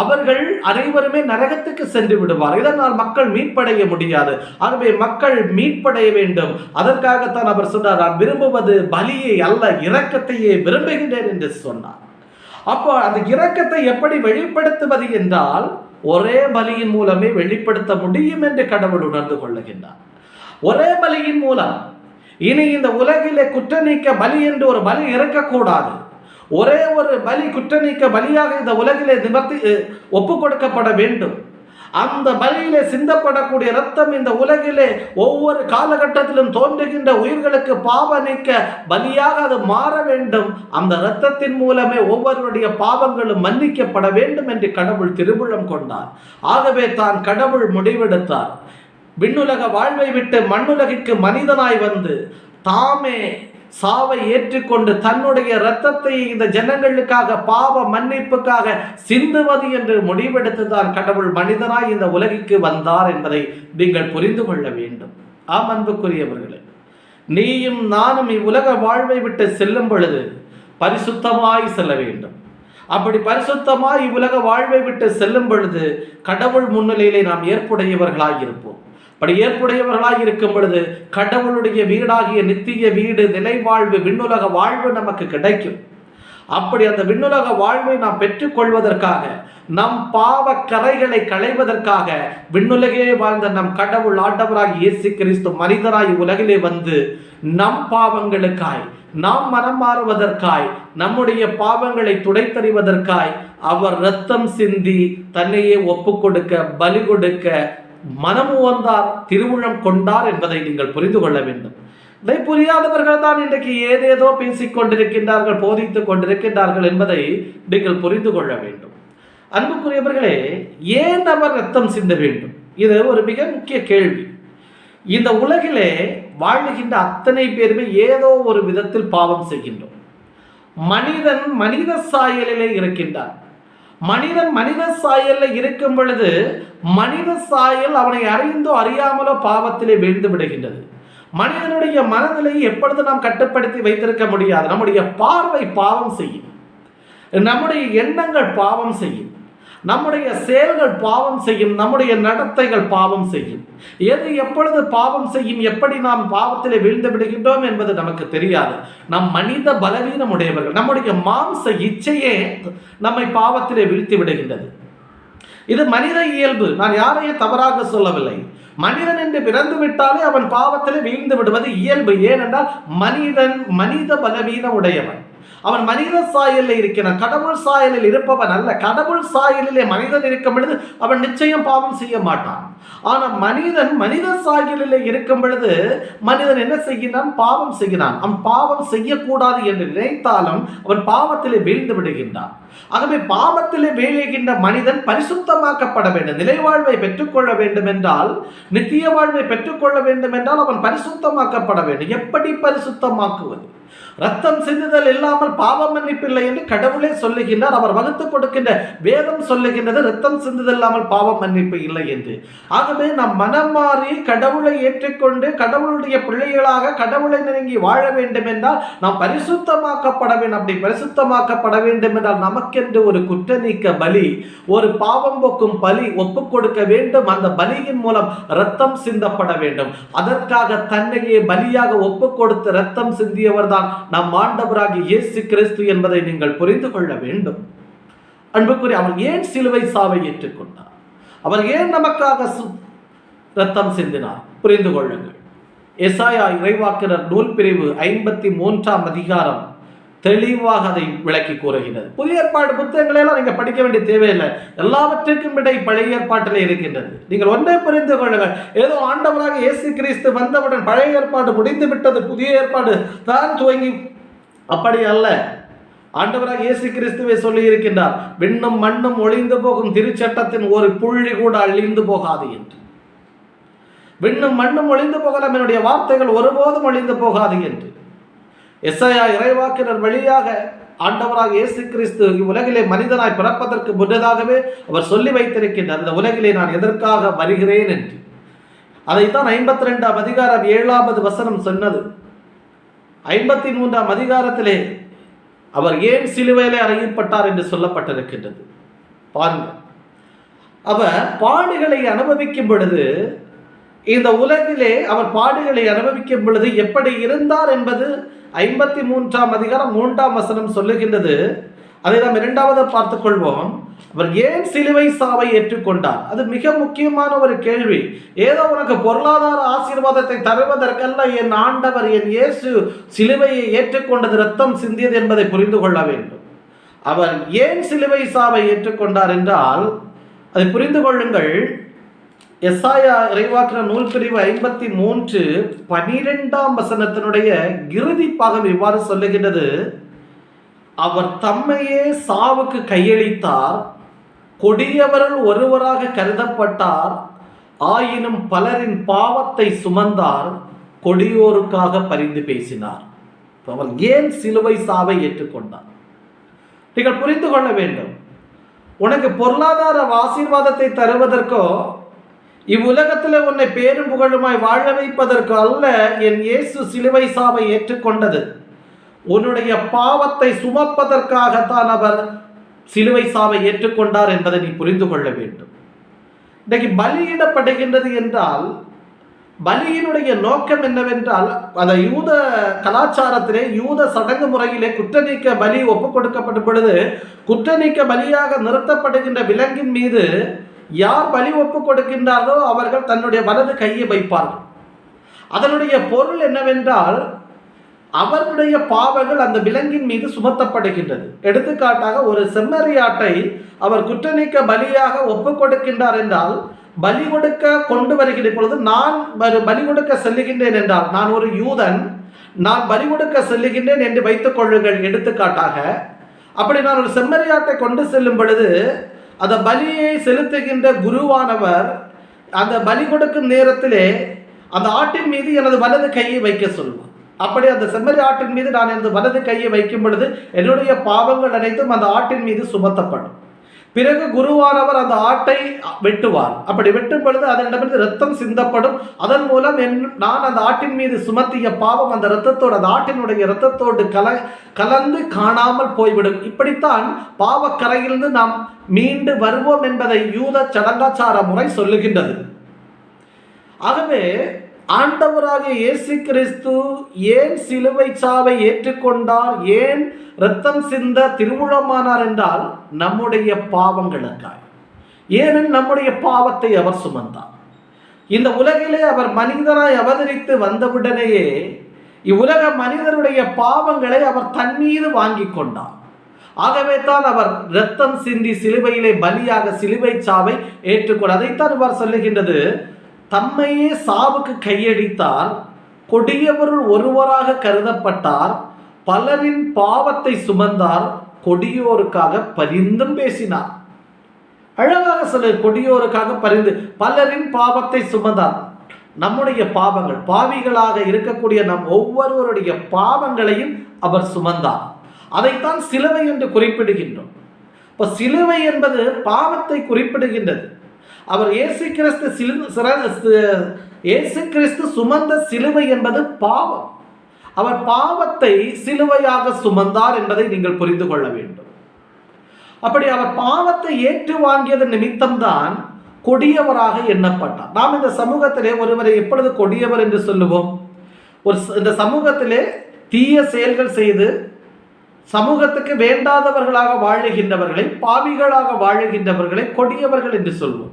S1: அவர்கள் அனைவருமே நரகத்துக்கு சென்று விடுவார். இதனால் மக்கள் மீட்படைய முடியாது. ஆகவே மக்கள் மீட்படைய வேண்டும். அதற்காகத்தான் அவர் சொன்னார், நான் விரும்புவது பலியை அல்ல, இரக்கத்தையே விரும்புகின்றேன் என்று சொன்னார். அப்போ அந்த இரக்கத்தை எப்படி வெளிப்படுத்துவது என்றால் ஒரே பலியின் மூலமே வெளிப்படுத்த முடியும் என்று கடவுள் உணர்ந்து கொள்ளுகின்றார். ஒரே பலியின் மூலம் இனி இந்த உலகிலே குற்ற நீக்க பலி என்று ஒரு பலி இருக்கக்கூடாது. ஒரே ஒரு பலி குற்ற நீக்க பலியாக இந்த உலகிலே நிவர்த்தி ஒப்பு கொடுக்கப்பட வேண்டும். அந்த பலியிலே சிந்தப்படக்கூடிய இரத்தம் இந்த உலகிலே ஒவ்வொரு காலகட்டத்திலும் தோன்றுகின்ற உயிர்களுக்கு பாவ நீக்க பலியாக அது மாற வேண்டும். அந்த இரத்தத்தின் மூலமே ஒவ்வொருடைய பாவங்களும் மன்னிக்கப்பட வேண்டும் என்று கடவுள் திருவுள்ளம் கொண்டார். ஆகவே தான் கடவுள் முடிவெடுத்தார், விண்ணுலக வாழ்வை விட்டு மண்ணுலகிற்கு மனிதனாய் வந்து தாமே சாவை ஏற்றுக்கொண்டு தன்னுடைய இரத்தத்தை இந்த ஜனங்களுக்காக பாவ மன்னிப்புக்காக சிந்துவது என்று முடிவெடுத்துதான் கடவுள் மனிதனாய் இந்த உலகிற்கு வந்தார் என்பதை நீங்கள் புரிந்து கொள்ள வேண்டும். ஆம் அன்புக்குரியவர்களே, நீயும் நானும் இவ்வுலக வாழ்வை விட்டு செல்லும் பொழுது பரிசுத்தமாய் செல்ல வேண்டும். அப்படி பரிசுத்தமாய் இவ்வுலக வாழ்வை விட்டு செல்லும் பொழுது கடவுள் முன்னிலையிலே நாம் ஏற்புடையவர்களாய் இருப்போம். அப்படி ஏற்புடையவர்களாய் இருக்கும் பொழுது கடவுளுடைய வீடாகிய நித்திய வீடு, நிலை வாழ்வு, விண்ணுலக வாழ்வு நமக்கு கிடைக்கும். அப்படி அந்த விண்ணுலக வாழ்வை நாம் பெற்றுக்கொள்வதற்காக, நம் பாவ கரைகளை களைவதற்காக விண்ணுலகே வாழ்ந்த நம் கடவுள் ஆண்டவராய் இயேசு கிறிஸ்து மனிதராய் உலகிலே வந்து நம் பாவங்களுக்காய், நாம் மனம் மாறுவதற்காய், நம்முடைய பாவங்களை துடைத்தறிவதற்காய் அவர் இரத்தம் சிந்தி தன்னையே ஒப்பு கொடுக்க, பலி கொடுக்க மனமு வந்தார், திருவுள்ளம் கொண்டார் என்பதை நீங்கள் புரிந்து கொள்ள வேண்டும். இதை புரியாதவர்கள் தான் இன்றைக்கு ஏதேதோ பேசிக் கொண்டிருக்கின்றார்கள், போதித்துக் கொண்டிருக்கின்றார்கள் என்பதை நீங்கள் புரிந்து கொள்ள வேண்டும். அன்புக்குரியவர்களே, ஏன் அவர் ரத்தம் சிந்த வேண்டும்? இது ஒரு மிக முக்கிய கேள்வி. இந்த உலகிலே வாழ்கின்ற அத்தனை பேருமே ஏதோ ஒரு விதத்தில் பாவம் செய்கின்றோம். மனிதன் மனித சாயலிலே இருக்கின்றான். மனிதன் மனித சாயல்ல இருக்கும் பொழுது மனித சாயல் அவனை அறிந்தோ அறியாமலோ பாவத்திலே வீழ்ந்து விடுகின்றது. மனிதனுடைய மனநிலையை எப்பொழுது நாம் கட்டுப்படுத்தி வைத்திருக்க முடியாது. நம்முடைய பார்வை பாவம் செய்யும், நம்முடைய எண்ணங்கள் பாவம் செய்யும், நம்முடைய செயல்கள் பாவம் செய்யும், நம்முடைய நடத்தைகள் பாவம் செய்யும். எது எப்பொழுது பாவம் செய்யும், எப்படி நாம் பாவத்திலே வீழ்ந்து விடுகின்றோம் என்பது நமக்கு தெரியாது. நம் மனித பலவீனம் உடையவர்கள், நம்முடைய மாம்ச இச்சையே நம்மை பாவத்திலே வீழ்த்தி விடுகின்றது. இது மனித இயல்பு. நான் யாரையும் தவறாக சொல்லவில்லை. மனிதன் என்று பிறந்து விட்டாலே அவன் பாவத்திலே வீழ்ந்து விடுவது இயல்பு. ஏனென்றால் மனிதன் மனித பலவீனம் உடையவன். அவன் மனித சாயலில் இருக்கிறான், கடவுள் சாயலில் இருப்பவன் அல்ல. கடவுள் சாயலிலே மனிதன் இருக்கும் பொழுது அவன் நிச்சயம் பாவம் செய்ய மாட்டான். ஆனால் மனிதன் மனித சாயலிலே இருக்கும் பொழுது மனிதன் என்ன செய்கிறான்? பாவம் செய்கிறான். அவன் பாவம் செய்யக்கூடாது என்று நினைத்தாலும் அவன் பாவத்திலே வீழ்ந்து விடுகின்றான். ஆகவே பாவத்திலே வீழ்கின்ற மனிதன் பரிசுத்தமாக்கப்பட வேண்டும். நிலைவாழ்வை பெற்றுக்கொள்ள வேண்டும் என்றால், நித்திய வாழ்வை பெற்றுக்கொள்ள வேண்டும் என்றால் அவன் பரிசுத்தமாக்கப்பட வேண்டும். எப்படி பரிசுத்தமாக்குவது? ரத்தம் சிந்துதல் இல்லாமல் பாவ மன்னிப்பு இல்லை என்று கடவுளே சொல்லுகின்றார். அவர் வகுத்து கொடுக்கின்ற வேதம் சொல்லுகின்றது ரத்தம் சிந்துதல் இல்லாமல் பாவ மன்னிப்பு இல்லை என்று. ஆகவே நாம் மனம் மாறி கடவுளை ஏற்றுக்கொண்டு கடவுளுடைய பிள்ளைகளாக கடவுளை நெருங்கி வாழ வேண்டும் என்றால் நாம் பரிசுத்தமாக்கப்பட வேண்டும். அப்படி பரிசுத்தமாக்கப்பட வேண்டும் என்றால் நமக்கென்று ஒரு குற்ற நீக்க பலி, ஒரு பாவம் போக்கும் பலி ஒப்புக் கொடுக்க வேண்டும். அந்த பலியின் மூலம் ரத்தம் சிந்தப்பட வேண்டும். அதற்காக தன்னையே பலியாக ஒப்புக் கொடுத்து ரத்தம் சிந்தியவர் தான் நம் ஆண்டவராகிய இயேசு கிறிஸ்து என்பதை நீங்கள் புரிந்து கொள்ள வேண்டும். அன்புக்குரிய, அவர் ஏன் சிலுவை சாவை ஏற்றுக்கொண்டார்? அவர் ஏன் நமக்காக ரத்தம் சிந்தினார்? புரிந்து கொள்ளுங்கள். எசாயா இறைவாக்கினர் நூல் பிரிவு 53ஆம் அதிகாரம் தெளிவாக அதை விளக்கி கூறுகிறது. புதிய ஏற்பாடு புத்தகங்களை எல்லாம் நீங்க படிக்க வேண்டிய தேவையில்லை. எல்லாவற்றுக்கும் விடை பழைய ஏற்பாட்டிலே இருக்கின்றது. நீங்கள் ஒன்றை புரிந்து கொள்ளுங்கள். ஏதோ ஆண்டவராக இயேசு கிறிஸ்து வந்தவுடன் பழைய ஏற்பாடு முடிந்து விட்டது, புதிய ஏற்பாடு தான் துவங்கி, அப்படி அல்ல. ஆண்டவராக இயேசு கிறிஸ்துவை சொல்லி இருக்கின்றார், விண்ணும் மண்ணும் ஒளிந்து போகும், திருச்சட்டத்தின் ஒரு புள்ளி கூட அழிந்து போகாது என்று. விண்ணும் மண்ணும் ஒளிந்து போகலாம், என்னுடைய வார்த்தைகள் ஒருபோதும் ஒளிந்து போகாது என்று எசாயா இறைவாக்கினர் வழியாக ஆண்டவராக இயேசு கிறிஸ்து இவ்வுலகிலே மனிதனாய் பிறப்பதற்கு முன்னதாகவே அவர் சொல்லி வைத்திருக்கின்றார், இந்த உலகிலே நான் எதற்காக வருகிறேன் என்று. அதைத்தான் 52ஆம் அதிகாரம் 7வது வசனம் சொன்னது. 53ஆம் அதிகாரத்திலே அவர் ஏன் சிலுவையிலே அறையப்பட்டார் என்று சொல்லப்பட்டிருக்கின்றது. பாருங்கள், அவர் பாடுகளை அனுபவிக்கும் பொழுது, இந்த உலகிலே அவர் பாடுகளை அனுபவிக்கும் பொழுது எப்படி இருந்தார் என்பது 53ஆம் அதிகாரம் 3ஆம் வசனம் சொல்லுகின்றது. அதை நாம் இரண்டாவது பார்த்துக் கொள்வோம். அவர் ஏன் சிலுவை சாவை ஏற்றுக்கொண்டார்? அது மிக முக்கியமான ஒரு கேள்வி. ஏதோ உனக்கு பொருளாதார ஆசீர்வாதத்தை தருவதற்கல்ல என் ஆண்டவர் என் இயேசு சிலுவையை ஏற்றுக்கொண்டது, ரத்தம் சிந்தியது என்பதை புரிந்து கொள்ள வேண்டும். அவர் ஏன் சிலுவை சாவை ஏற்றுக்கொண்டார் என்றால் அதை புரிந்து கொள்ளுங்கள். எசாயா இறைவாக்கினர் நூல் பிரிவு 53:12ஆம் வசனத்தினுடைய இறுதி பாகம் இவ்வாறு சொல்லுகின்றது, அவர் தம்மையே சாவுக்கு கையளித்தார், கொடியவர்கள் ஒருவராக கருதப்பட்டார், ஆயினும் பலரின் பாவத்தை சுமந்தார், கொடியோருக்காக பரிந்து பேசினார். அவர் ஏன் சிலுவை சாவை ஏற்றுக்கொண்டார்? நீங்கள் புரிந்து கொள்ள வேண்டும். உனக்கு பொருளாதார ஆசீர்வாதத்தை தருவதற்கோ இவ்வுலகத்தில் உன்னை பேரும் புகழுமாய் வாழ வைப்பதற்கு அல்ல என் இயேசு சிலுவை சாவை ஏற்றுக்கொண்டது. உன்னுடைய பாவத்தை சுமப்பதற்காகத்தான் அவர் சிலுவை சாவை ஏற்றுக்கொண்டார் என்பதை நீ புரிந்து கொள்ள வேண்டும். இன்றைக்கு பலியிடப்படுகின்றது என்றால் பலியினுடைய நோக்கம் என்னவென்றால், அந்த யூத கலாச்சாரத்திலே யூத சடங்கு முறையிலே குற்றநீக்க பலி ஒப்புக் கொடுக்கப்படும் பொழுது குற்றநீக்க பலியாக நிறுத்தப்படுகின்ற விலங்கின் மீது யார் பலி ஒப்புக் கொடுக்கின்றார்களோ அவர்கள் தன்னுடைய வலது கையை வைப்பார்கள். அதனுடைய பொருள் என்னவென்றால் அவர்களுடைய பாவங்கள் அந்த விலங்கின் மீது சுமத்தப்படுகின்றது. எடுத்துக்காட்டாக ஒரு செம்மறியாட்டை அவர் குற்றநீக்க பலியாக ஒப்புக் கொடுக்கின்றார் என்றால், பலி கொடுக்க கொண்டு வருகின்ற பொழுது நான் பலி கொடுக்க செல்லுகின்றேன் என்றால், நான் ஒரு யூதன், நான் பலி கொடுக்க செல்லுகின்றேன் என்று வைத்துக் கொள்ளுங்கள். எடுத்துக்காட்டாக அப்படி நான் ஒரு செம்மறியாட்டை கொண்டு செல்லும் பொழுது அந்த பலியை செலுத்துகின்ற குருவானவர் அந்த பலி கொடுக்கும் நேரத்திலே அந்த ஆட்டின் மீது எனது வலது கையை வைக்க சொல்வார். அப்படி அந்த செம்மறி ஆட்டின் மீது நான் எனது வலது கையை வைக்கும் பொழுது என்னுடைய பாவங்கள் அனைத்தும் அந்த ஆட்டின் மீது சுமத்தப்படும். பிறகு குருவானவர் அந்த ஆட்டை வெட்டுவார். அப்படி வெட்டும் பொழுது அதனிடமிருந்து ரத்தம் சிந்தப்படும். அதன் மூலம் நான் அந்த ஆட்டின் மீது சுமத்திய பாவம் அந்த இரத்தத்தோடு, அந்த ஆட்டினுடைய இரத்தத்தோடு கலந்து காணாமல் போய்விடும். இப்படித்தான் பாவக்கரையிலிருந்து நாம் மீண்டு வருவோம் என்பதை யூத சடங்காச்சார முறை சொல்லுகின்றது. ஆகவே ஆண்டவராகிய இயேசு கிறிஸ்து ஏன் சிலுவை சாவை ஏற்றுக்கொண்டார், ஏன் இரத்தம் சிந்த திருவுளமானார் என்றால் நம்முடைய பாவங்களுக்காக. ஏனெனில் நம்முடைய பாவத்தை அவர் சுமந்தார். இந்த உலகிலே அவர் மனிதனாய் அவதரித்து வந்தவுடனேயே இவ்வுலக மனிதருடைய பாவங்களை அவர் தன் மீது வாங்கி கொண்டார். ஆகவே தான் அவர் இரத்தம் சிந்தி சிலுவையிலே பலியாக சிலுவை சாவை ஏற்றுக்கொண்டார். அதைத்தான் அவர் சொல்லுகின்றது, தம்மையே சாவுக்கு கையடித்தார், கொடியவருள் ஒருவராக கருதப்பட்டார், பலரின் பாவத்தை சுமந்தார், கொடியோருக்காக பரிந்தும் பேசினார். அழகாக சொல்ல, கொடியோருக்காக பரிந்து, பலரின் பாவத்தை சுமந்தார். நம்முடைய பாவங்கள், பாவிகளாக இருக்கக்கூடிய நம் ஒவ்வொருவருடைய பாவங்களையும் அவர் சுமந்தார். அதைத்தான் சிலுவை என்று குறிப்பிடுகின்றோம். இப்போ சிலுவை என்பது பாவத்தை குறிப்பிடுகின்றது. அவர் இயேசு கிறிஸ்து சுமந்த சிலுவை என்பது பாவம். அவர் பாவத்தை சிலுவையாக சுமந்தார் என்பதை நீங்கள் புரிந்து கொள்ள வேண்டும். அப்படி அவர் பாவத்தை ஏற்று வாங்கியது நிமித்தம்தான் கொடியவராக எண்ணப்பட்டார். நாம் இந்த சமூகத்திலே ஒருவரை எப்பொழுது கொடியவர் என்று சொல்லுவோம்? இந்த சமூகத்திலே தீய செயல்கள் செய்து சமூகத்துக்கு வேண்டாதவர்களாக வாழுகின்றவர்களை, பாவிகளாக வாழுகின்றவர்களை கொடியவர்கள் என்று சொல்வோம்.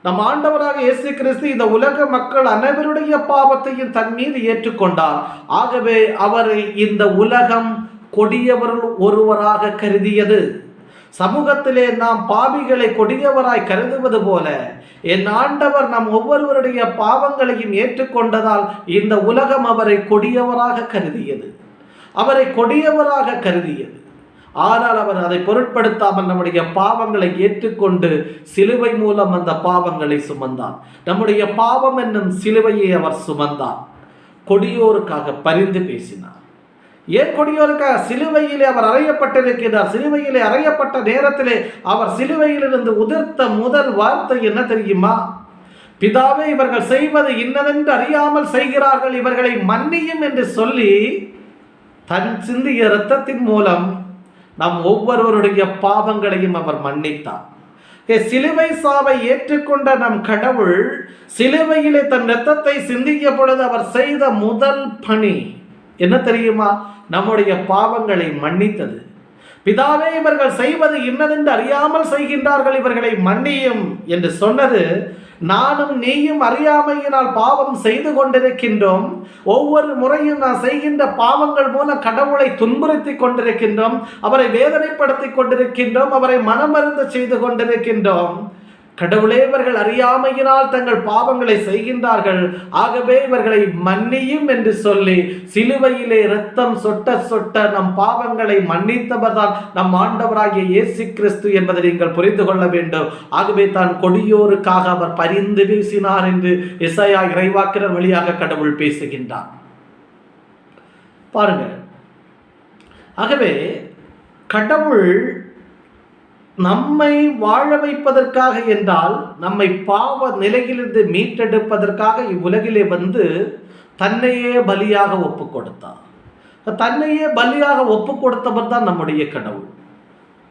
S1: நம் ஆண்டவராக இயேசு கிறிஸ்து இந்த உலக மக்கள் அனைவருடைய பாவத்தையும் தன் மீது ஏற்றுக்கொண்டார். ஆகவே அவரை இந்த உலகம் கொடியவர்கள் ஒருவராக கருதியது. சமூகத்திலே நாம் பாவிகளை கொடியவராய் கருதுவது போல என் ஆண்டவர் நம் ஒவ்வொருவருடைய பாவங்களையும் ஏற்றுக்கொண்டதால் இந்த உலகம் அவரை கொடியவராக கருதியது. அவரை கொடியவராக கருதியது. ஆனால் அவர் அதை பொருட்படுத்தாமல் நம்முடைய பாவங்களை ஏற்றுக்கொண்டு சிலுவை மூலம் அந்த பாவங்களை சுமந்தார். நம்முடைய பாவம் என்னும் சிலுவையை அவர் சுமந்தார். கொடியோருக்காக பரிந்து பேசினார். ஏன் கொடியோருக்காக? சிலுவையிலே அவர் அறையப்பட்டிருக்கிறார். சிலுவையிலே அறையப்பட்ட நேரத்திலே அவர் சிலுவையிலிருந்து உதிர்த்த முதல் வார்த்தை என்ன தெரியுமா? பிதாவே, இவர்கள் செய்வது இன்னதென்று அறியாமல் செய்கிறார்கள், இவர்களை மன்னியும் என்று சொல்லி தன் சிந்திய இரத்தத்தின் மூலம் நம் ஒவ்வொருவருடைய பாவங்களையும் அவர் மன்னித்தார். சிலுவை சாவை ஏற்றுக்கொண்ட நம் கடவுள் சிலுவையிலே தன் இரத்தத்தை சிந்திய பொழுது அவர் செய்த முதல் பணி என்ன தெரியுமா? நம்முடைய பாவங்களை மன்னித்தது. பிதாவே, இவர்கள் செய்வது இன்னதென்று அறியாமல் செய்கின்றார்கள், இவர்களை மன்னியும் என்று சொன்னது. நானும் நீயும் அறியாமையினால் பாவம் செய்து கொண்டிருக்கின்றோம். ஒவ்வொரு முறையும் நான் செய்கின்ற பாவங்கள் மூலம் கடவுளை துன்புறுத்தி கொண்டிருக்கின்றோம், அவரை வேதனைப்படுத்தி கொண்டிருக்கின்றோம், அவரை மனமருந்து செய்து கொண்டிருக்கின்றோம். கடவுளே, இவர்கள் அறியாமையினால் தங்கள் பாவங்களை செய்கின்றார்கள், ஆகவே இவர்களை மன்னியும் என்று சொல்லி சிலுவையிலே இரத்தம் சொட்ட சொட்ட நம் பாவங்களை மன்னித்தவர்தான் நம் ஆண்டவராகிய இயேசு கிறிஸ்து என்பதை நீங்கள் புரிந்து கொள்ள வேண்டும். ஆகவே தான் கொடியோருக்காக அவர் பரிந்து பேசினார் என்று எசாயா இறைவாக்கினர் வழியாக கடவுள் பேசுகின்றார். பாருங்க, ஆகவே கடவுள் நம்மை வாழ வைப்பதற்காக என்றால், நம்மை பாவ நிலையிலிருந்து மீட்டெடுப்பதற்காக இவ்வுலகிலே வந்து தன்னையே பலியாக ஒப்பு கொடுத்தார். தன்னையே பலியாக ஒப்பு கொடுத்தவர் தான் நம்முடைய கடவுள்.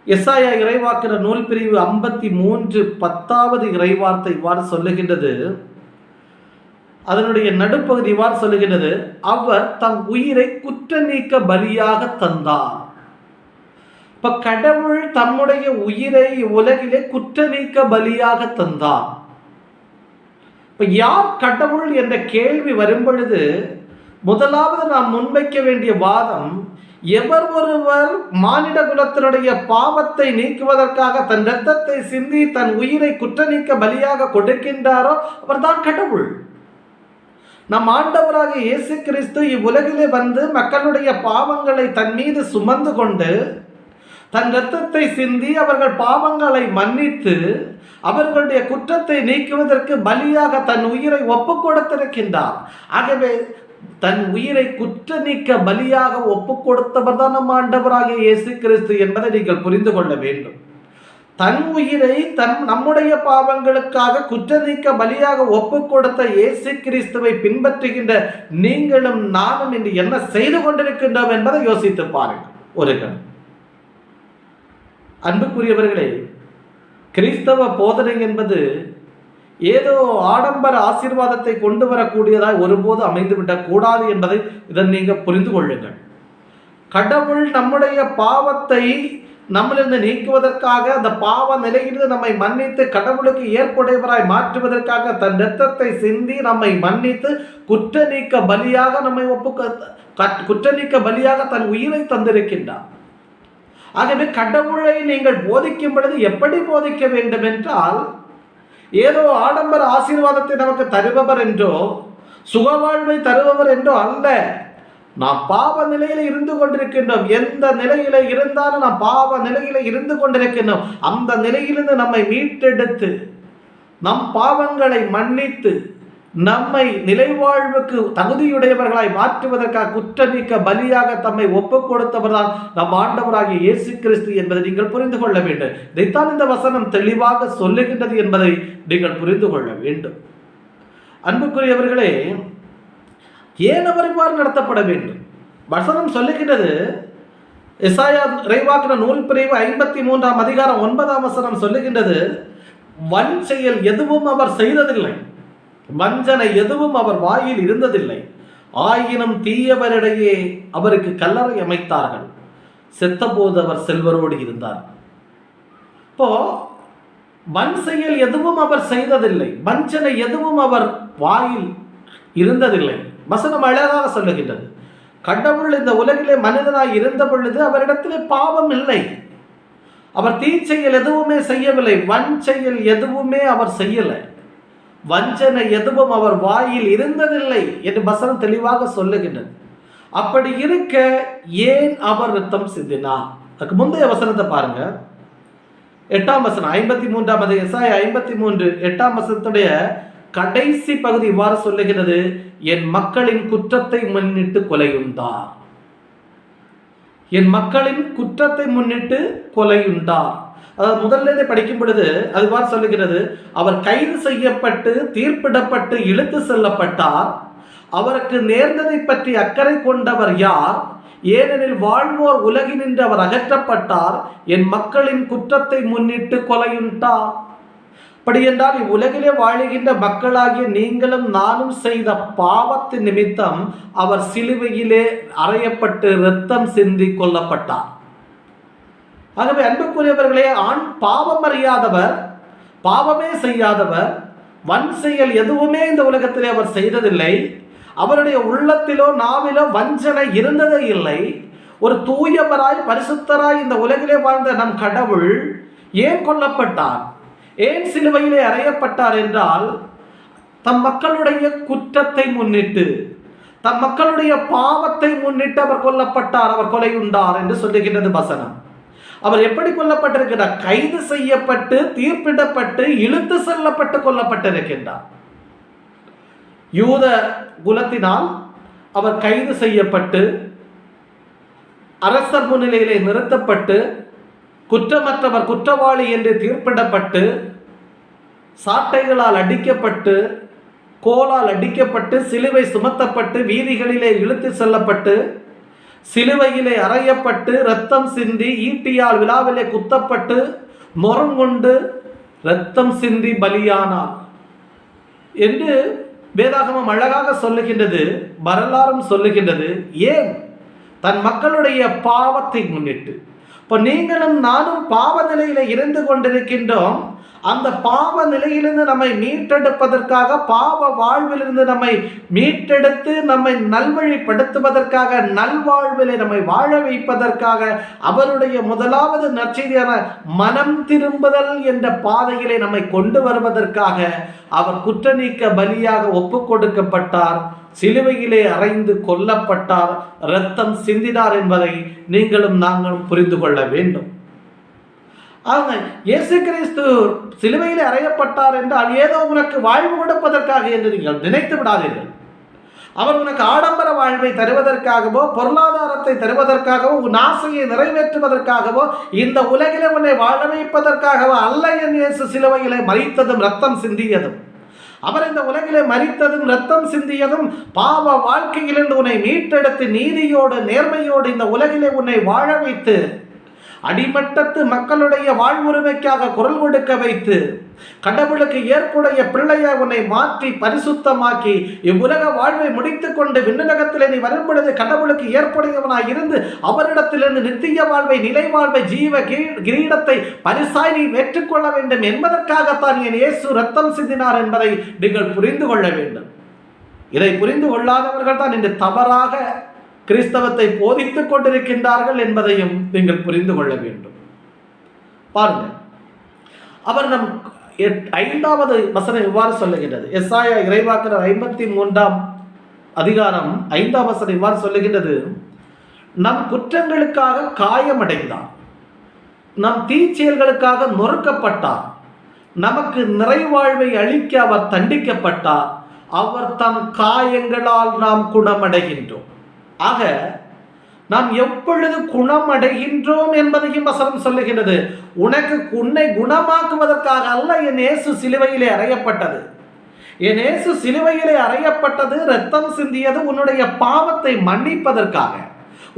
S1: எசாயா இறைவாக்கிற நூல் பிரிவு 53 10வது இறைவார்த்தை இவ்வாறு சொல்லுகின்றது. அதனுடைய நடுப்பகுதி இவ்வாறு சொல்லுகின்றது: அவர் தம் உயிரை குற்ற நீக்க பலியாக தந்தார். இப்ப கடவுள் தம்முடைய உயிரை உலகிலே குற்ற நீக்க பலியாக தந்தார். இப்ப யார் கடவுள் என்ற கேள்வி வரும் பொழுது முதலாவது நாம் முன்வைக்க வேண்டிய வாதம், எவர் ஒருவர் மானிட குலத்தினுடைய பாவத்தை நீக்குவதற்காக தன் இரத்தத்தை சிந்தி தன் உயிரை குற்ற நீக்க பலியாக கொடுக்கின்றாரோ அவர்தான் கடவுள். நம் ஆண்டவராக இயேசு கிறிஸ்து இவ்வுலகிலே வந்து மக்களுடைய பாவங்களை தன் மீது சுமந்து கொண்டு தன் இரத்தத்தை சிந்தி அவர்கள் பாவங்களை மன்னித்து அவர்களுடைய குற்றத்தை நீக்குவதற்கு பலியாக தன் உயிரை ஒப்பு கொடுத்திருக்கின்றார். ஆகவே தன் உயிரை குற்ற நீக்க பலியாக ஒப்பு கொடுத்தவர் தான் நம் ஆண்டவராகிய இயேசு கிறிஸ்து என்பதை நீங்கள் புரிந்து கொள்ள வேண்டும். தன் உயிரை நம்முடைய பாவங்களுக்காக குற்ற நீக்க பலியாக ஒப்பு கொடுத்த இயேசு கிறிஸ்துவை பின்பற்றுகின்ற நீங்களும் நானும் இன்று என்ன செய்து கொண்டிருக்கின்றோம் என்பதை யோசித்து பாருங்கள் ஒரு கணம். அன்புக்குரியவர்களே, கிறிஸ்தவ போதனை என்பது ஏதோ ஆடம்பர ஆசீர்வாதத்தை கொண்டு வரக்கூடியதாய் ஒருபோது அமைந்துவிடக் கூடாது என்பதை இதன் நீங்கள் புரிந்து கொள்ளுங்கள். கடவுள் நம்முடைய பாவத்தை நம்மளிருந்து நீக்குவதற்காக, அந்த பாவ நிலையிலிருந்து நம்மை மன்னித்து கடவுளுக்கு ஏற்புடையவராய் மாற்றுவதற்காக தன் இரத்தத்தை சிந்தி நம்மை மன்னித்து குற்ற நீக்க பலியாக நம்மை குற்ற நீக்க பலியாக தன் உயிரை தந்திருக்கின்றார். ஆகவே கடவுளை நீங்கள் போதிக்கும் பொழுது எப்படி போதிக்க வேண்டும் என்றால், ஏதோ ஆடம்பர ஆசீர்வாதத்தை நமக்கு தருபவர் என்றோ சுகவாழ்வை தருபவர் என்றோ அல்ல. நாம் பாவ நிலையில இருந்து கொண்டிருக்கின்றோம். எந்த நிலையில இருந்தாலும் நாம் பாவ நிலையில இருந்து கொண்டிருக்கின்றோம். அந்த நிலையிலிருந்து நம்மை மீட்டெடுத்து நம் பாவங்களை மன்னித்து நம்மை நிலைவாழ்வுக்கு தகுதியுடையவர்களாய் மாற்றுவதற்காக குற்ற நீக்க பலியாக தம்மை ஒப்புக் கொடுத்தவர்தான் நம் ஆண்டவராகிய இயேசு கிறிஸ்து என்பதை நீங்கள் புரிந்து கொள்ள வேண்டும். இதைத்தான் இந்த வசனம் தெளிவாக சொல்லுகின்றது என்பதை நீங்கள் புரிந்து கொள்ள வேண்டும். அன்புக்குரியவர்களே, ஏன் அவர் இவ்வாறு நடத்தப்பட வேண்டும்? வசனம் சொல்லுகின்றது, எசாயா இறைவாக்கின நூல் பிரிவு 53ஆம் அதிகாரம் 9ஆம் வசனம் சொல்லுகின்றது, வன் செயல் எதுவும் அவர் செய்ததில்லை, வஞ்சனை எதுவும் அவர் வாயில் இருந்ததில்லை. ஆயினும் தீயவரிடையே அவருக்கு கல்லறை அமைத்தார்கள், செத்தபோது அவர் செல்வரோடு இருந்தார். இப்போ வன் செயல் எதுவும் அவர் செய்ததில்லை, வஞ்சனை எதுவும் அவர் வாயில் இருந்ததில்லை. வசனம் அழகாக சொல்லுகின்றது, கடவுள் இந்த உலகிலே மனிதனாய் இருந்த பொழுது அவரிடத்திலே பாவம் இல்லை, அவர் தீச்செயல் எதுவுமே செய்யவில்லை, வன் செயல் எதுவுமே அவர் செய்யலை, வஞ்சனை எதுவும் அவர் வாயில் இருந்ததில்லை என்று வசனம் தெளிவாக சொல்லுகின்றது. அப்படி இருக்க ஏன் அவர் ரத்தம் சிந்தினார்? அதுக்கு முந்தைய வசனத்தை பாருங்க, 8ஆம் வசனம் 53ஆம் எசாயா 53 8ஆம் வசனத்துடைய கடைசி பகுதி இவ்வாறு சொல்லுகிறது, என் மக்களின் குற்றத்தை முன்னிட்டு கொலையுண்டார், என் மக்களின் குற்றத்தை முன்னிட்டு கொலையுண்டார். அதாவது முதல்ல படிக்கும் பொழுது அதுவாறு சொல்லுகிறது, அவர் கைது செய்யப்பட்டு தீர்ப்பிடப்பட்டு இழுத்து செல்லப்பட்டார், அவருக்கு நேர்ந்ததை பற்றி அக்கறை கொண்டவர் யார்? ஏனெனில் வாழ்வோர் உலகினின்று அவர் அகற்றப்பட்டார், என் மக்களின் குற்றத்தை முன்னிட்டு கொலையுண்டார். அப்படி என்றால் இவ்வுலகிலே வாழுகின்ற மக்களாகிய நீங்களும் நானும் செய்த பாவத்தின் நிமித்தம் அவர் சிலுவையிலே அறையப்பட்டு இரத்தம் சிந்தி கொல்லப்பட்டார். ஆகவே அன்புக்குரியவர்களே, ஆண் பாவம் அறியாதவர், பாவமே செய்யாதவர், வன் செயல் எதுவுமே இந்த உலகத்திலே அவர் செய்ததில்லை, அவருடைய உள்ளத்திலோ நாவிலோ வஞ்சனை இருந்ததே இல்லை. ஒரு தூயவராய் பரிசுத்தராய் இந்த உலகிலே வாழ்ந்த நம் கடவுள் ஏன் கொல்லப்பட்டார், ஏன் சிலுவையிலே அறையப்பட்டார் என்றால், தம் மக்களுடைய குற்றத்தை முன்னிட்டு, தம் மக்களுடைய பாவத்தை முன்னிட்டு அவர் கொல்லப்பட்டார், அவர் கொலையுண்டார் என்று சொல்லுகின்றது வசனம். அவர் எப்படி கொல்லப்பட்டிருக்கிறார்? கைது செய்யப்பட்டு தீர்ப்பிடப்பட்டு இழுத்து செல்லப்பட்டு கொல்லப்பட்டிருக்கின்றார். யூத குலத்தினால் அவர் கைது செய்யப்பட்டு அரசர் முன்னிலையிலே நிறுத்தப்பட்டு குற்றமற்றவர் குற்றவாளி என்று தீர்ப்பிடப்பட்டு சாட்டைகளால் அடிக்கப்பட்டு கோலால் அடிக்கப்பட்டு சிலுவை சுமத்தப்பட்டு வீதிகளிலே இழுத்து செல்லப்பட்டு சிலுவையிலே அறையப்பட்டு இரத்தம் சிந்தி ஈட்டியால் விழாவிலே குத்தப்பட்டு நொறுங்கொண்டு இரத்தம் சிந்தி பலியானார் என்று வேதாகமம் அழகாக சொல்லுகின்றது, வரலாறும் சொல்லுகின்றது. ஏன்? தன் மக்களுடைய பாவத்தை முன்னிட்டு. இப்போ நீங்களும் நானும் பாவ நிலையில இருந்து கொண்டிருக்கின்றோம். அந்த பாவ நிலையிலிருந்து நம்மை மீட்டெடுப்பதற்காக, பாவ வாழ்விலிருந்து நம்மை மீட்டெடுத்து நம்மை நல்வழிப்படுத்துவதற்காக, நல்வாழ்விலை நம்மை வாழ வைப்பதற்காக அவருடைய முதலாவது நற்செய்தியான மனம் திரும்புதல் என்ற பாதையிலே நம்மை கொண்டு வருவதற்காக அவர் குற்ற நீக்க பலியாக ஒப்பு கொடுக்கப்பட்டார், சிலுவையிலே அறைந்து கொல்லப்பட்டார், இரத்தம் சிந்தினார் என்பதை நீங்களும் நாங்களும் புரிந்து கொள்ள வேண்டும். ஆக இயேசு கிறிஸ்து சிலுவையிலே அறையப்பட்டார் என்றால் ஏதோ உனக்கு வாழ்வு கொடுப்பதற்காக என்று நீங்கள் நினைத்து விடாதீர்கள். அவர் உனக்கு ஆடம்பர வாழ்வை தருவதற்காகவோ, பொருளாதாரத்தை தருவதற்காகவோ, உன் ஆசையை நிறைவேற்றுவதற்காகவோ, இந்த உலகிலே உன்னை வாழ வைப்பதற்காகவோ அல்ல. என் இயேசு சிலுவையிலே மரித்ததும் இரத்தம் சிந்தியதும், அவர் இந்த உலகிலே மரித்ததும் இரத்தம் சிந்தியதும் பாவ வாழ்க்கையிலிருந்து உன்னை மீட்டெடுத்து நீதியோடு நேர்மையோடு இந்த உலகிலே உன்னை வாழ வைத்து அடிமட்டத்து மக்களுடைய வாழ்வுரிமைக்காக குரல் கொடுக்க வைத்து கடவுளுக்கு ஏற்புடைய பிள்ளையை உன்னை மாற்றி பரிசுத்தமாக்கி இவ்வுலக வாழ்வை முடித்துக் கொண்டு விண்ணுலகத்திலே நீ வரும்பொழுது கடவுளுக்கு ஏற்புடையவனாய் இருந்து அவரிடத்திலிருந்து நித்திய வாழ்வை, நிலை வாழ்வை, ஜீவ கிரீடத்தை பரிசாய் நீ ஏற்றுக்கொள்ள வேண்டும் என்பதற்காகத்தான் என் இயேசு இரத்தம் சிந்தினார் என்பதை நீங்கள் புரிந்து கொள்ள வேண்டும். இதை புரிந்து கொள்ளாதவர்கள் தான் இன்று தவறாக கிறிஸ்தவத்தை போதித்துக் கொண்டிருக்கின்றார்கள் என்பதையும் நீங்கள் புரிந்து கொள்ள வேண்டும். பாருங்கள், அவர் நம் 5வது வசனம் இவ்வாறு சொல்லுகின்றது. எசாயா இறைவாக்கினர் 53ஆம் அதிகாரம் 5ஆம் வசனம் இவ்வாறு சொல்லுகின்றது, நம் குற்றங்களுக்காக காயமடைந்தார், நம் தீச்செயல்களுக்காக நொறுக்கப்பட்டார், நமக்கு நிறைவாழ்வை அளிக்க அவர் தண்டிக்கப்பட்டார், அவர் தம் காயங்களால் நாம் குணமடைகின்றோம். ஆக நாம் எப்பொழுது குணமடைகின்றோம் என்பதையும் வசனம் சொல்லுகின்றது. உன்னை குணமாக்குவதற்காக அல்ல என் இயேசு சிலுவையிலே அறையப்பட்டது. என் இயேசு சிலுவையிலே அறையப்பட்டது, இரத்தம் சிந்தியது உன்னுடைய பாவத்தை மன்னிப்பதற்காக,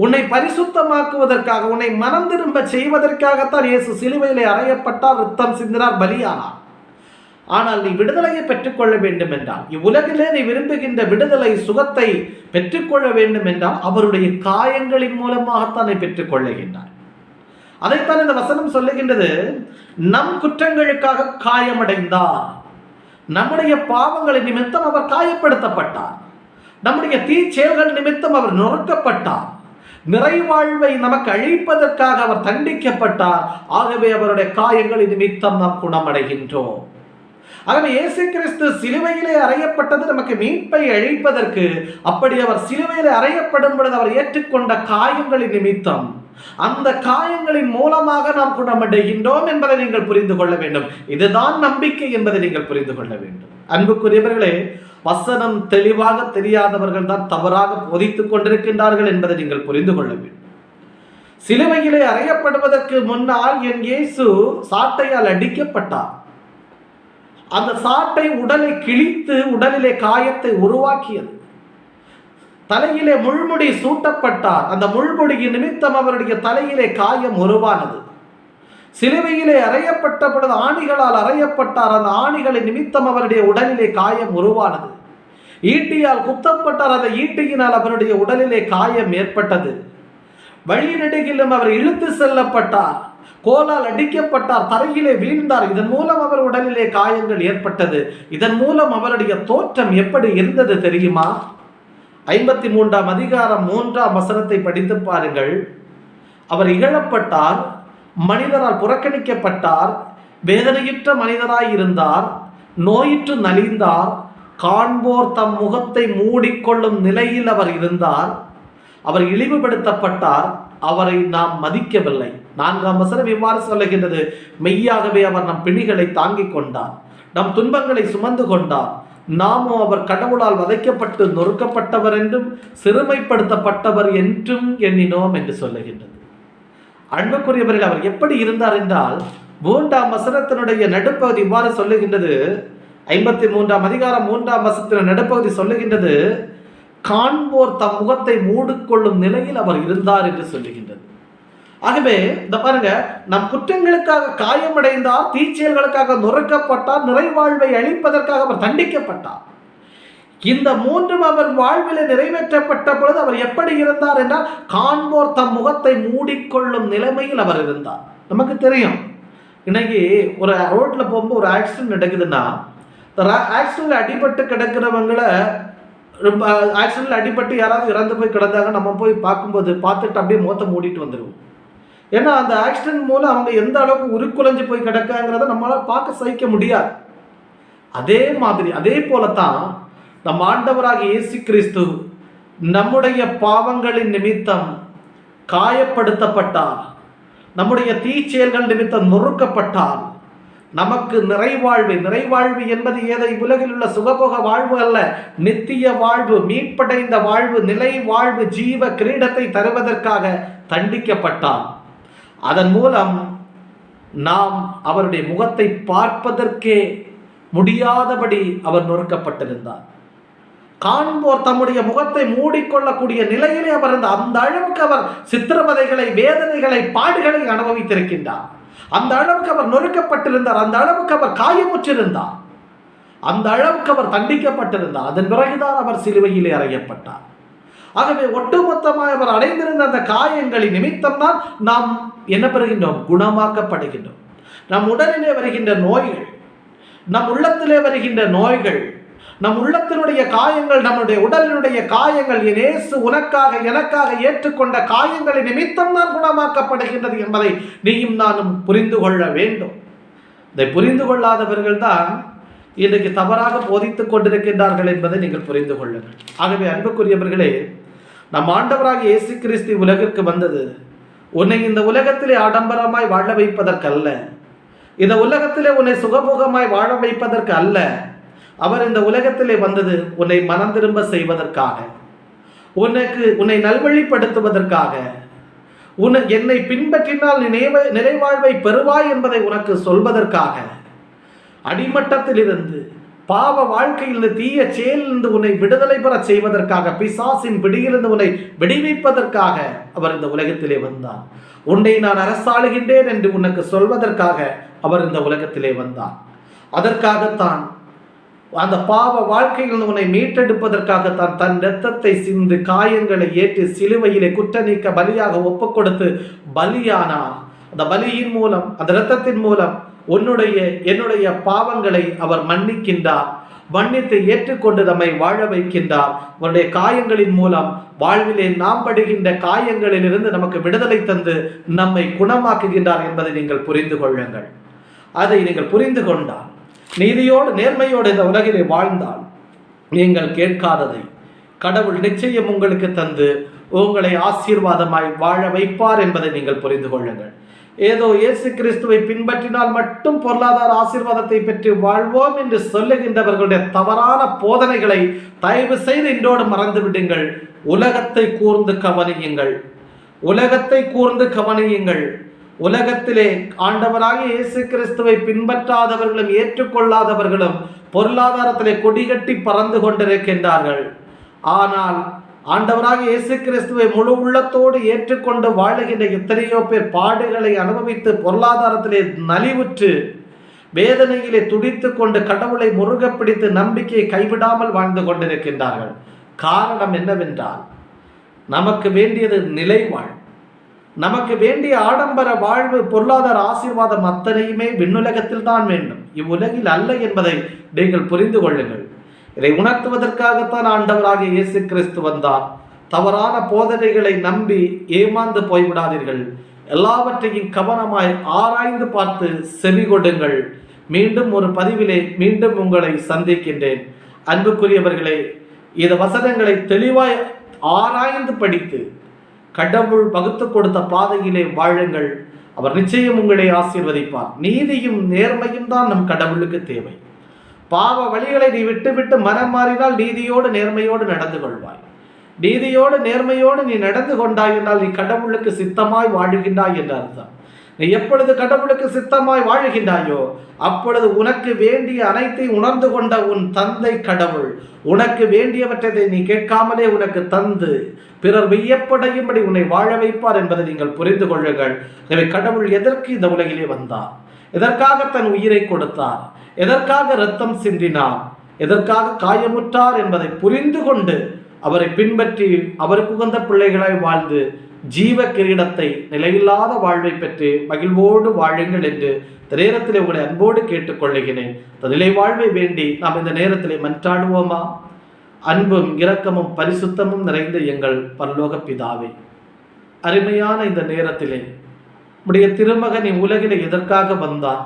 S1: உன்னை பரிசுத்தமாக்குவதற்காக, உன்னை மனம் திரும்ப செய்வதற்காகத்தான் இயேசு சிலுவையிலே அறையப்பட்டார், இரத்தம் சிந்தினார், பலியானார். ஆனால் நீ விடுதலையை பெற்றுக்கொள்ள வேண்டும் என்றால், இவ்வுலகிலே நீ விரும்புகின்ற விடுதலை சுகத்தை பெற்றுக்கொள்ள வேண்டும் என்றால் அவருடைய காயங்களின் மூலமாகத்தான் நீ பெற்றுக்கொள்ளுகின்றார். அதைத்தான் இந்த வசனம் சொல்லுகின்றது. நம் குற்றங்களுக்காக காயமடைந்தார், நம்முடைய பாவங்களின் நிமித்தம் அவர் காயப்படுத்தப்பட்டார், நம்முடைய தீச்செயல்கள் நிமித்தம் அவர் நொறுக்கப்பட்டார், நிறைவாழ்வை நமக்கு அழிப்பதற்காக அவர் தண்டிக்கப்பட்டார். ஆகவே அவருடைய காயங்களின் நிமித்தம் நாம் குணமடைகின்றோம். ஆகவே இயேசு கிறிஸ்து சிலுவையிலே அறையப்பட்டது நமக்கு மீட்பை அழிப்பதற்கு. அப்படி அவர் சிலுவையிலே அறையப்படும் பொழுது அவர் ஏற்றுக்கொண்ட காயங்களின் நிமித்தம், அந்த காயங்களின் மூலமாக நாம் குணமடைகின்றோம் என்பதை நீங்கள் புரிந்து கொள்ள வேண்டும். இதுதான் நம்பிக்கை என்பதை நீங்கள் புரிந்து கொள்ள வேண்டும். அன்புக்குரியவர்களே, வசனம் தெளிவாக தெரியாதவர்கள் தான் தவறாக போதித்துக் கொண்டிருக்கின்றார்கள் என்பதை நீங்கள் புரிந்து கொள்ள வேண்டும். சிலுவையிலே அறையப்படுவதற்கு முன்னால் என் இயேசு சாட்டையால் அடிக்கப்பட்டார். அந்த சாட்டை உடலை கிழித்து உடலிலே காயத்தை உருவாக்கியது. தலையிலே முள்முடி சூட்டப்பட்டார். அந்த முள்முடியின் நிமித்தம் அவருடைய தலையிலே காயம் உருவானது. சிலுவையிலே அறையப்பட்ட பொழுது ஆணிகளால் அறையப்பட்டார். அந்த ஆணிகளின் நிமித்தம் அவருடைய உடலிலே காயம் உருவானது. ஈட்டியால் குத்தப்பட்டார். அந்த ஈட்டியினால் அவருடைய உடலிலே காயம் ஏற்பட்டது. வழிநெடுகிலும் அவர் இழுத்து செல்லப்பட்டார். கோலால் அடிக்கப்பட்டார், தரையிலே வீழ்ந்தார். இதன் மூலம் அவர் உடலிலே காயங்கள் ஏற்பட்டது. இதன் மூலம் அவருடைய தோற்றம் எப்படி இருந்தது தெரியுமா? 53ஆம் அதிகாரம் 3ஆம் வசனத்தை படித்து பாருங்கள். அவர் இகழப்பட்டார், மனிதரால் புறக்கணிக்கப்பட்டார், வேதனையுற்ற மனிதராய் இருந்தார், நோயிற்று நலிந்தார், காண்போர் தம் முகத்தை மூடிக்கொள்ளும் நிலையில் அவர் இருந்தார். அவர் இழிவுபடுத்தப்பட்டார், அவரை நாம் மதிக்கவில்லை. 4ஆம் வசனம் இவ்வாறு சொல்லுகின்றது. மெய்யாகவே அவர் நம் பிணிகளை தாங்கிக் கொண்டார், நம் துன்பங்களை சுமந்து கொண்டார். நாமோ அவர் கடவுளால் வதைக்கப்பட்டு நொறுக்கப்பட்டவர் என்றும் சிறுமைப்படுத்தப்பட்டவர் என்றும் எண்ணினோம் என்று சொல்லுகின்றது. அன்புக்குரியவர்கள், அவர் எப்படி இருந்தார் என்றால் 3ஆம் வசனத்தினுடைய நடுப்பகுதி இவ்வாறு சொல்லுகின்றது. 53ஆம் அதிகாரம் 3ஆம் வசனத்தின் நடுப்பகுதி சொல்லுகின்றது, காண்போர் தம் முகத்தை மூடிக்கொள்ளும் நிலையில் அவர் இருந்தார் என்று சொல்லுகின்றது. ஆகவே இந்த பாருங்க, நம் குற்றங்களுக்காக காயமடைந்தார், தீச்செயல்களுக்காக நொறுக்கப்பட்டார், நிறைவாழ்வை அழிப்பதற்காக அவர் தண்டிக்கப்பட்டார். இந்த மூன்றும் அவர் வாழ்வில் நிறைவேற்றப்பட்ட பொழுது அவர் எப்படி இருந்தார் என்றால், காண்போர் தம் முகத்தை மூடிக்கொள்ளும் நிலைமையில் அவர் இருந்தார். நமக்கு தெரியும், இன்னைக்கு ஒரு ரோட்ல போகும்போது ஒரு ஆக்சிடென்ட் நடக்குதுன்னா, ஆக்சிடென்ட்ல அடிபட்டு கிடக்கிறவங்களை, ஆக்சிடென்ட்ல அடிபட்டு யாராவது இறந்து போய் கிடந்தாங்க, நம்ம போய் பார்த்துட்டு அப்படியே முகத்தை மூடிட்டு வந்துடுவோம். ஏன்னா அந்த ஆக்சிடென்ட் மூலம் அவங்க எந்த அளவுக்கு உருக்குலைஞ்சு போய் கிடக்காங்கிறத நம்மளால் பார்க்க சகிக்க முடியாது. அதே மாதிரி அதே போலத்தான் நம் ஆண்டவராக இயேசு கிறிஸ்து நம்முடைய பாவங்களின் நிமித்தம் காயப்படுத்தப்பட்டார், நம்முடைய தீச்செயல்கள் நிமித்தம் நொறுக்கப்பட்டார். நமக்கு நிறைவாழ்வு என்பது ஏதை உலகில் உள்ள சுகபோக வாழ்வு அல்ல, நித்திய வாழ்வு, மீட்படைந்த வாழ்வு, நிலை வாழ்வு, ஜீவ கிரீடத்தை தருவதற்காக தண்டிக்கப்பட்டார். அதன் மூலம் நாம் அவருடைய முகத்தை பார்ப்பதற்கே முடியாதபடி அவர் நொறுக்கப்பட்டிருந்தார். காண்போர் தம்முடைய முகத்தை மூடிக்கொள்ளக்கூடிய நிலையிலே அவர் இருந்தார். அந்த அளவுக்கு அவர் சித்திரவதைகளை, வேதனைகளை, பாடுகளை அனுபவித்திருக்கின்றார். அந்த அளவுக்கு அவர் நொறுக்கப்பட்டிருந்தார். அந்த அளவுக்கு அவர் காயமுற்றிருந்தார். அந்த அளவுக்கு அவர் தண்டிக்கப்பட்டிருந்தார். அதன் பிறகுதான் அவர் சிலுவையிலே அறையப்பட்டார். ஆகவே ஒட்டுமொத்தமாக அவர் அடைந்திருந்த அந்த காயங்களின் நிமித்தம் தான் நாம் என்ன பெறுகின்றோம்? குணமாக்கப்படுகின்றோம். நம் உடலிலே வருகின்ற நோய்கள், நம் உள்ளத்திலே வருகின்ற நோய்கள், நம் உள்ளத்தினுடைய காயங்கள், நம்முடைய உடலினுடைய காயங்கள், இயேசு உனக்காக எனக்காக ஏற்றுக்கொண்ட காயங்களின் நிமித்தம் தான் குணமாக்கப்படுகின்றது என்பதை நீயும் நானும் புரிந்து கொள்ள வேண்டும். இதை புரிந்து கொள்ளாதவர்கள் தான் இன்றைக்கு தவறாக போதித்துக் கொண்டிருக்கின்றார்கள் என்பதை நீங்கள் புரிந்து கொள்ளுங்கள். ஆகவே அன்புக்குரியவர்களே, நம் ஆண்டவராக இயேசு கிறிஸ்து உலகிற்கு வந்தது உன்னை இந்த உலகத்திலே ஆடம்பரமாய் வாழ வைப்பதற்கு அல்ல, இந்த உலகத்திலே உன்னை சுகபோகமாய் வாழ வைப்பதற்கு அல்ல. அவர் இந்த உலகத்திலே வந்தது உன்னை மனம் திரும்ப செய்வதற்காக, உன்னை நல்வழிப்படுத்துவதற்காக, என்னை பின்பற்றினால் நீ நிறைவாழ்வை பெறுவாய் என்பதை உனக்கு சொல்வதற்காக, அடிமட்டத்தில் இருந்து பாவ வாழ்க்கையில் தீய செயலிலிருந்து உன்னை விடுதலை பெற செய்வதற்காக, பிசாசின் பிடியிலிருந்து உன்னை விடுவிப்பதற்காக அவர் இந்த உலகத்திலே வந்தார். உன்னை நான் அரசாளுகின்றேன் என்று உனக்கு சொல்வதற்காக அவர் இந்த உலகத்திலே வந்தார். அதற்காகத்தான், அந்த பாவ வாழ்க்கையில் உன்னை மீட்டெடுப்பதற்காகத்தான் தன் இரத்தத்தை சிந்து காயங்களை ஏற்றி சிலுவையிலே குற்ற நீக்க பலியாக ஒப்புக் கொடுத்து பலியானார். அந்த பலியின் மூலம், அந்த இரத்தத்தின் மூலம் என்னுடைய பாவங்களை அவர் மன்னிக்கின்றார். மன்னித்து ஏற்றுக்கொண்டு நம்மை வாழ வைக்கின்றார். அவருடைய காயங்களின் மூலம் வாழ்விலே நாம் படுகின்ற காயங்களிலிருந்து நமக்கு விடுதலை தந்து நம்மை குணமாக்குகின்றார் என்பதை நீங்கள் புரிந்து கொள்ளுங்கள். அதை நீங்கள் புரிந்து கொண்டால், நீதியோடு நேர்மையோடு இந்த உலகிலே வாழ்ந்தால், நீங்கள் கேட்காததை கடவுள் நிச்சயம் உங்களுக்கு தந்து உங்களை ஆசீர்வாதமாய் வாழ வைப்பார் என்பதை நீங்கள் புரிந்து கொள்ளுங்கள். ஏதோ இயேசு கிறிஸ்துவை பின்பற்றினால் மட்டும் பொருளாதார ஆசீர்வாதத்தை பெற்று வாழ்வோம் என்று சொல்லுகின்றவர்களுடைய தவறான போதனைகளை தயவு செய்து இன்றோடு மறந்து விடுங்கள். உலகத்தை கூர்ந்து கவனியுங்கள். உலகத்தை கூர்ந்து கவனியுங்கள். உலகத்திலே ஆண்டவராகிய இயேசு கிறிஸ்துவை பின்பற்றாதவர்களும் ஏற்றுக்கொள்ளாதவர்களும் பொருளாதாரத்திலே கொடிகட்டி பறந்து கொண்டிருக்கின்றார்கள். ஆனால் ஆண்டவராக இயேசு கிறிஸ்துவை முழு உள்ளத்தோடு ஏற்றுக்கொண்டு வாழுகின்ற எத்தனையோ பேர் பாடுகளை அனுபவித்து பொருளாதாரத்திலே நலிவுற்று வேதனையிலே துடித்து கொண்டு கடவுளை முருக பிடித்து நம்பிக்கையை கைவிடாமல் வாழ்ந்து கொண்டிருக்கின்றார்கள். காரணம் என்னவென்றால், நமக்கு வேண்டியது நிலைவாழ், நமக்கு வேண்டிய ஆடம்பர வாழ்வு, பொருளாதார ஆசீர்வாதம் அத்தனையுமே விண்ணுலகத்தில் தான் வேண்டும், இவ்வுலகில் அல்ல என்பதை நீங்கள் புரிந்து கொள்ளுங்கள். இதை உணர்த்துவதற்காகத்தான் ஆண்டவராக இயேசு கிறிஸ்து வந்தார். தவறான போதனைகளை நம்பி ஏமாந்து போய்விடாதீர்கள். எல்லாவற்றையும் கவனமாய் ஆராய்ந்து பார்த்து செவி கொடுங்கள். மீண்டும் ஒரு பதிவிலே மீண்டும் உங்களை சந்திக்கின்றேன். அன்புக்குரியவர்களே, இந்த வசனங்களை தெளிவாய் ஆராய்ந்து படித்து கடவுள் வகுத்து கொடுத்த பாதையிலே வாழுங்கள். அவர் நிச்சயம் உங்களை ஆசீர்வதிப்பார். நீதியும் நேர்மையும் தான் நம் கடவுளுக்கு தேவை. பாவ வழிகளை நீ விட்டு மனம் மாறினால் நீதியோடு நேர்மையோடு நடந்து கொள்வாய். நீதியோடு நேர்மையோடு நீ நடந்து கொண்டாய் என்றால் நீ கடவுளுக்கு சித்தமாய் வாழுகின்றாய் என்ற அர்த்தம். நீ எப்பொழுது கடவுளுக்கு சித்தமாய் வாழுகின்றாயோ அப்பொழுது உனக்கு வேண்டிய அனைத்தை உணர்ந்து கொண்ட உன் தந்தை கடவுள் உனக்கு வேண்டியவற்றை நீ கேட்காமலே உனக்கு தந்து பிறர் வியப்படையும்படி உன்னை வாழ வைப்பார் என்பதை நீங்கள் புரிந்து கொள்ளுங்கள். எனவே கடவுள் எதற்கு இந்த உலகிலே வந்தார்? எதற்காக தன் உயிரை கொடுத்தார்? எதற்காக இரத்தம் சிந்தினார்? எதற்காக காயமுற்றார் என்பதை புரிந்து கொண்டு அவரை பின்பற்றி அவருக்கு உகந்த பிள்ளைகளாய் வாழ்ந்து ஜீவ கிரீடத்தை, நிலையில்லாத வாழ்வை பெற்று மகிழ்வோடு வாழுங்கள் என்று இந்த நேரத்திலே உங்களை அன்போடு கேட்டுக்கொள்ளுகிறேன். இந்த நிலை வாழ்வை வேண்டி நாம் இந்த நேரத்திலே மன்றாடுவோமா? அன்பும் இரக்கமும் பரிசுத்தமும் நிறைந்த எங்கள் பரலோக பிதாவே, அருமையான இந்த நேரத்திலே உடைய திருமகன் உலகிலே எதற்காக வந்தார்?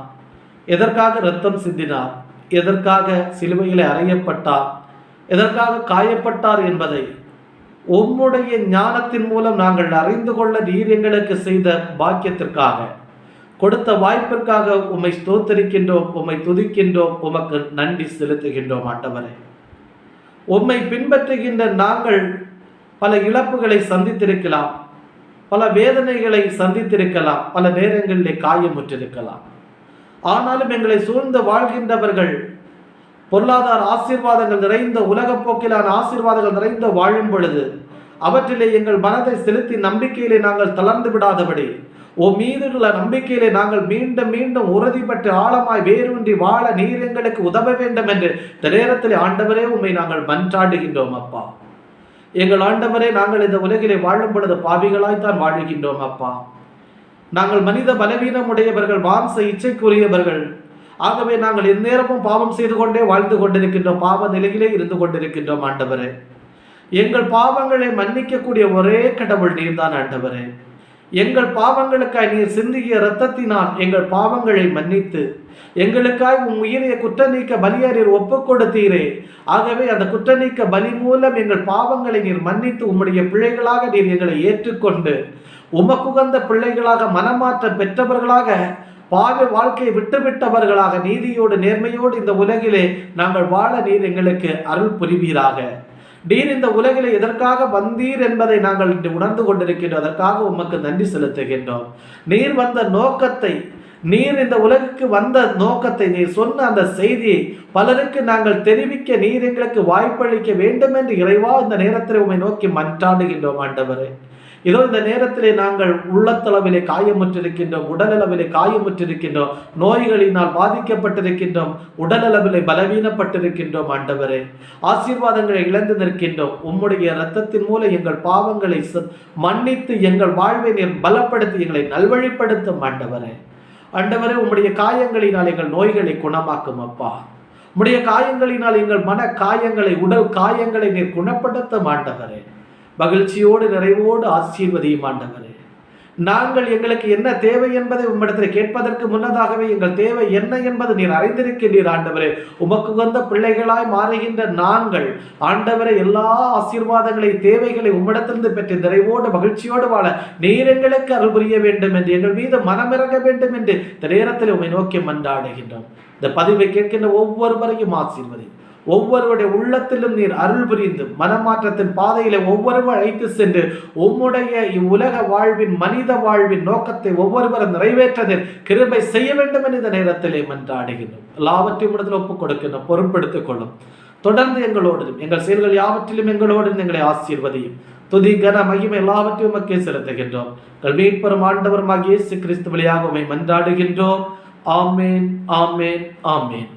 S1: எதற்காக இரத்தம் சிந்தினார்? எதற்காக சிலுவையிலே அறையப்பட்டார்? எதற்காக காயப்பட்டார் என்பதை உம்முடைய ஞானத்தின் மூலம் நாங்கள் அறிந்து கொள்ள நீர் எங்களுக்கு செய்த பாக்கியத்திற்காக, கொடுத்த வாய்ப்பிற்காக உம்மை ஸ்தோத்தரிக்கின்றோம், உம்மை துதிக்கின்றோம், உமக்கு நன்றி செலுத்துகின்றோம். ஆண்டவரே, உம்மை பின்பற்றுகின்ற நாங்கள் பல இழப்புகளை சந்தித்திருக்கலாம், பல வேதனைகளை சந்தித்திருக்கலாம், பல நேரங்களிலே காயமுற்றிருக்கலாம். ஆனாலும் எங்களை சூழ்ந்து வாழ்கின்றவர்கள் பொருளாதார ஆசீர்வாதங்கள் நிறைந்த உலக போக்கிலான ஆசீர்வாதங்கள் நிறைந்த வாழும் பொழுது அவற்றிலே எங்கள் மனதை செலுத்தி நம்பிக்கையிலே நாங்கள் தளர்ந்து விடாதபடி மீதுள்ள நம்பிக்கையிலே நாங்கள் மீண்டும் மீண்டும் உறுதிப்பட்டு ஆழமாய் வேரூன்றி வாழ நீர் எங்களுக்கு உதவ வேண்டும் என்று இந்த நேரத்திலே ஆண்டவரே உம்மை நாங்கள் மன்றாடுகின்றோம். அப்பா, எங்கள் ஆண்டவரே, நாங்கள் இந்த உலகிலே வாழும் பொழுது பாவிகளாய்த்தான் வாழுகின்றோம். அப்பா, நாங்கள் மனித பலவீனம் உடையவர்கள், மாம்ச இச்சைக்குரியவர்கள். ஆகவே நாங்கள் எந்நேரமும் பாவம் செய்து கொண்டே வாழ்ந்து கொண்டிருக்கின்றோம், பாவ நிலையிலே இருந்து கொண்டிருக்கின்றோம். ஆண்டவரே, எங்கள் பாவங்களை மன்னிக்கக்கூடிய ஒரே கடவுள் நீர்தான். ஆண்டவரே, எங்கள் பாவங்களுக்காய் நீர் சிந்திய இரத்தத்தினால் எங்கள் பாவங்களை மன்னித்து எங்களுக்காய் உன் உயிரை குற்ற நீக்க பலியாரீர் ஒப்புக் கொடுத்தீரே. ஆகவே அந்த குற்ற நீக்க பலி மூலம் எங்கள் பாவங்களை நீர் மன்னித்து உம்முடைய பிள்ளைகளாக நீர் எங்களை ஏற்றுக்கொண்டு உமக்குகந்த பிள்ளைகளாக மனமாற்றம் பெற்றவர்களாக பாவி வாழ்க்கையை விட்டுவிட்டவர்களாக நீதியோடு நேர்மையோடு இந்த உலகிலே நாங்கள் வாழ நீர் எங்களுக்கு அருள் புரிவீராக. நீர் இந்த உலகிலே எதற்காக வந்தீர் என்பதை நாங்கள் உணர்ந்து கொண்டிருக்கின்றோம். அதற்காக உமக்கு நன்றி செலுத்துகின்றோம். நீர் வந்த நோக்கத்தை, நீர் இந்த உலகுக்கு வந்த நோக்கத்தை, நீர் சொன்ன அந்த செய்தியை பலருக்கு நாங்கள் தெரிவிக்க நீர் எங்களுக்கு வாய்ப்பளிக்க வேண்டும் என்று இறைவா இந்த நேரத்தில் உம்மை நோக்கி மன்றாடுகின்றோம் ஆண்டவரே. இதோ இந்த நேரத்திலே நாங்கள் உள்ளத்தளவிலே காயமுற்றிருக்கின்றோம், உடலளவிலே காயமுற்றிருக்கின்றோம், நோய்களினால் பாதிக்கப்பட்டிருக்கின்றோம், உடலளவிலே பலவீனப்பட்டிருக்கின்றோம் ஆண்டவரே. ஆசீர்வாதங்களை இழந்து நிற்கின்றோம். உம்முடைய இரத்தத்தின் மூலம் எங்கள் பாவங்களை மன்னித்து எங்கள் வாழ்வை நீர் பலப்படுத்தி எங்களை நல்வழிப்படுத்தும் ஆண்டவரே. ஆண்டவரே, உம்முடைய காயங்களினால் எங்கள் நோய்களை குணமாக்கும் அப்பா. உம்முடைய காயங்களினால் எங்கள் மன காயங்களை, உடல் காயங்களை நீர் குணப்படுத்தும் ஆண்டவரே. மகிழ்ச்சியோடு நிறைவோடு ஆசீர்வதியும் ஆண்டவரே. நாங்கள் எங்களுக்கு என்ன தேவை என்பதை உம்மிடத்தில் கேட்பதற்கு முன்னதாகவே எங்கள் தேவை என்ன என்பது நீர் அறிந்திருக்கின்றீர் ஆண்டவரே. உமக்கு வந்த பிள்ளைகளாய் மாறுகின்ற நாங்கள் ஆண்டவரே எல்லா ஆசீர்வாதங்களை, தேவைகளை உம்மிடத்திலிருந்து பெற்று நிறைவோடு மகிழ்ச்சியோடு வாழ நீர் எங்களுக்கு அருள் புரிய வேண்டும் என்று, எங்கள் மீது மனமிறங்க வேண்டும் என்று இந்த நேரத்தில் உம்மை நோக்கி மன்றாடுகின்றோம். இந்த பதிவை கேட்கின்ற ஒவ்வொருவரையும் ஆசீர்வதி. ஒவ்வொருவருடைய உள்ளத்திலும் நீர் அருள் புரிந்து மனமாற்றத்தின் பாதையில ஒவ்வொருவர் அழைத்து சென்று உம்முடைய இவ்வுலக வாழ்வின், மனித வாழ்வின் நோக்கத்தை ஒவ்வொருவரும் நிறைவேற்ற நீர் கிருபை செய்ய வேண்டும் என்று இந்த நேரத்திலே மன்றாடுகின்றோம். எல்லாவற்றையும் இடத்தில் ஒப்புக் கொடுக்கின்றோம். பொறுப்படுத்திக் கொள்ளும். தொடர்ந்து எங்களோடும், எங்கள் செயல்கள் யாவற்றிலும் எங்களோடு எங்களை ஆசீர்வதியும். துதி கன மகிமை எல்லாவற்றையும் உமக்கே செலுத்துகின்றோம். எங்கள் மீட்பெரும் ஆண்டவருமாகிய இயேசு கிறிஸ்து வழியாக உம்மை மன்றாடுகின்றோம். ஆமேன், ஆமேன், ஆமேன்.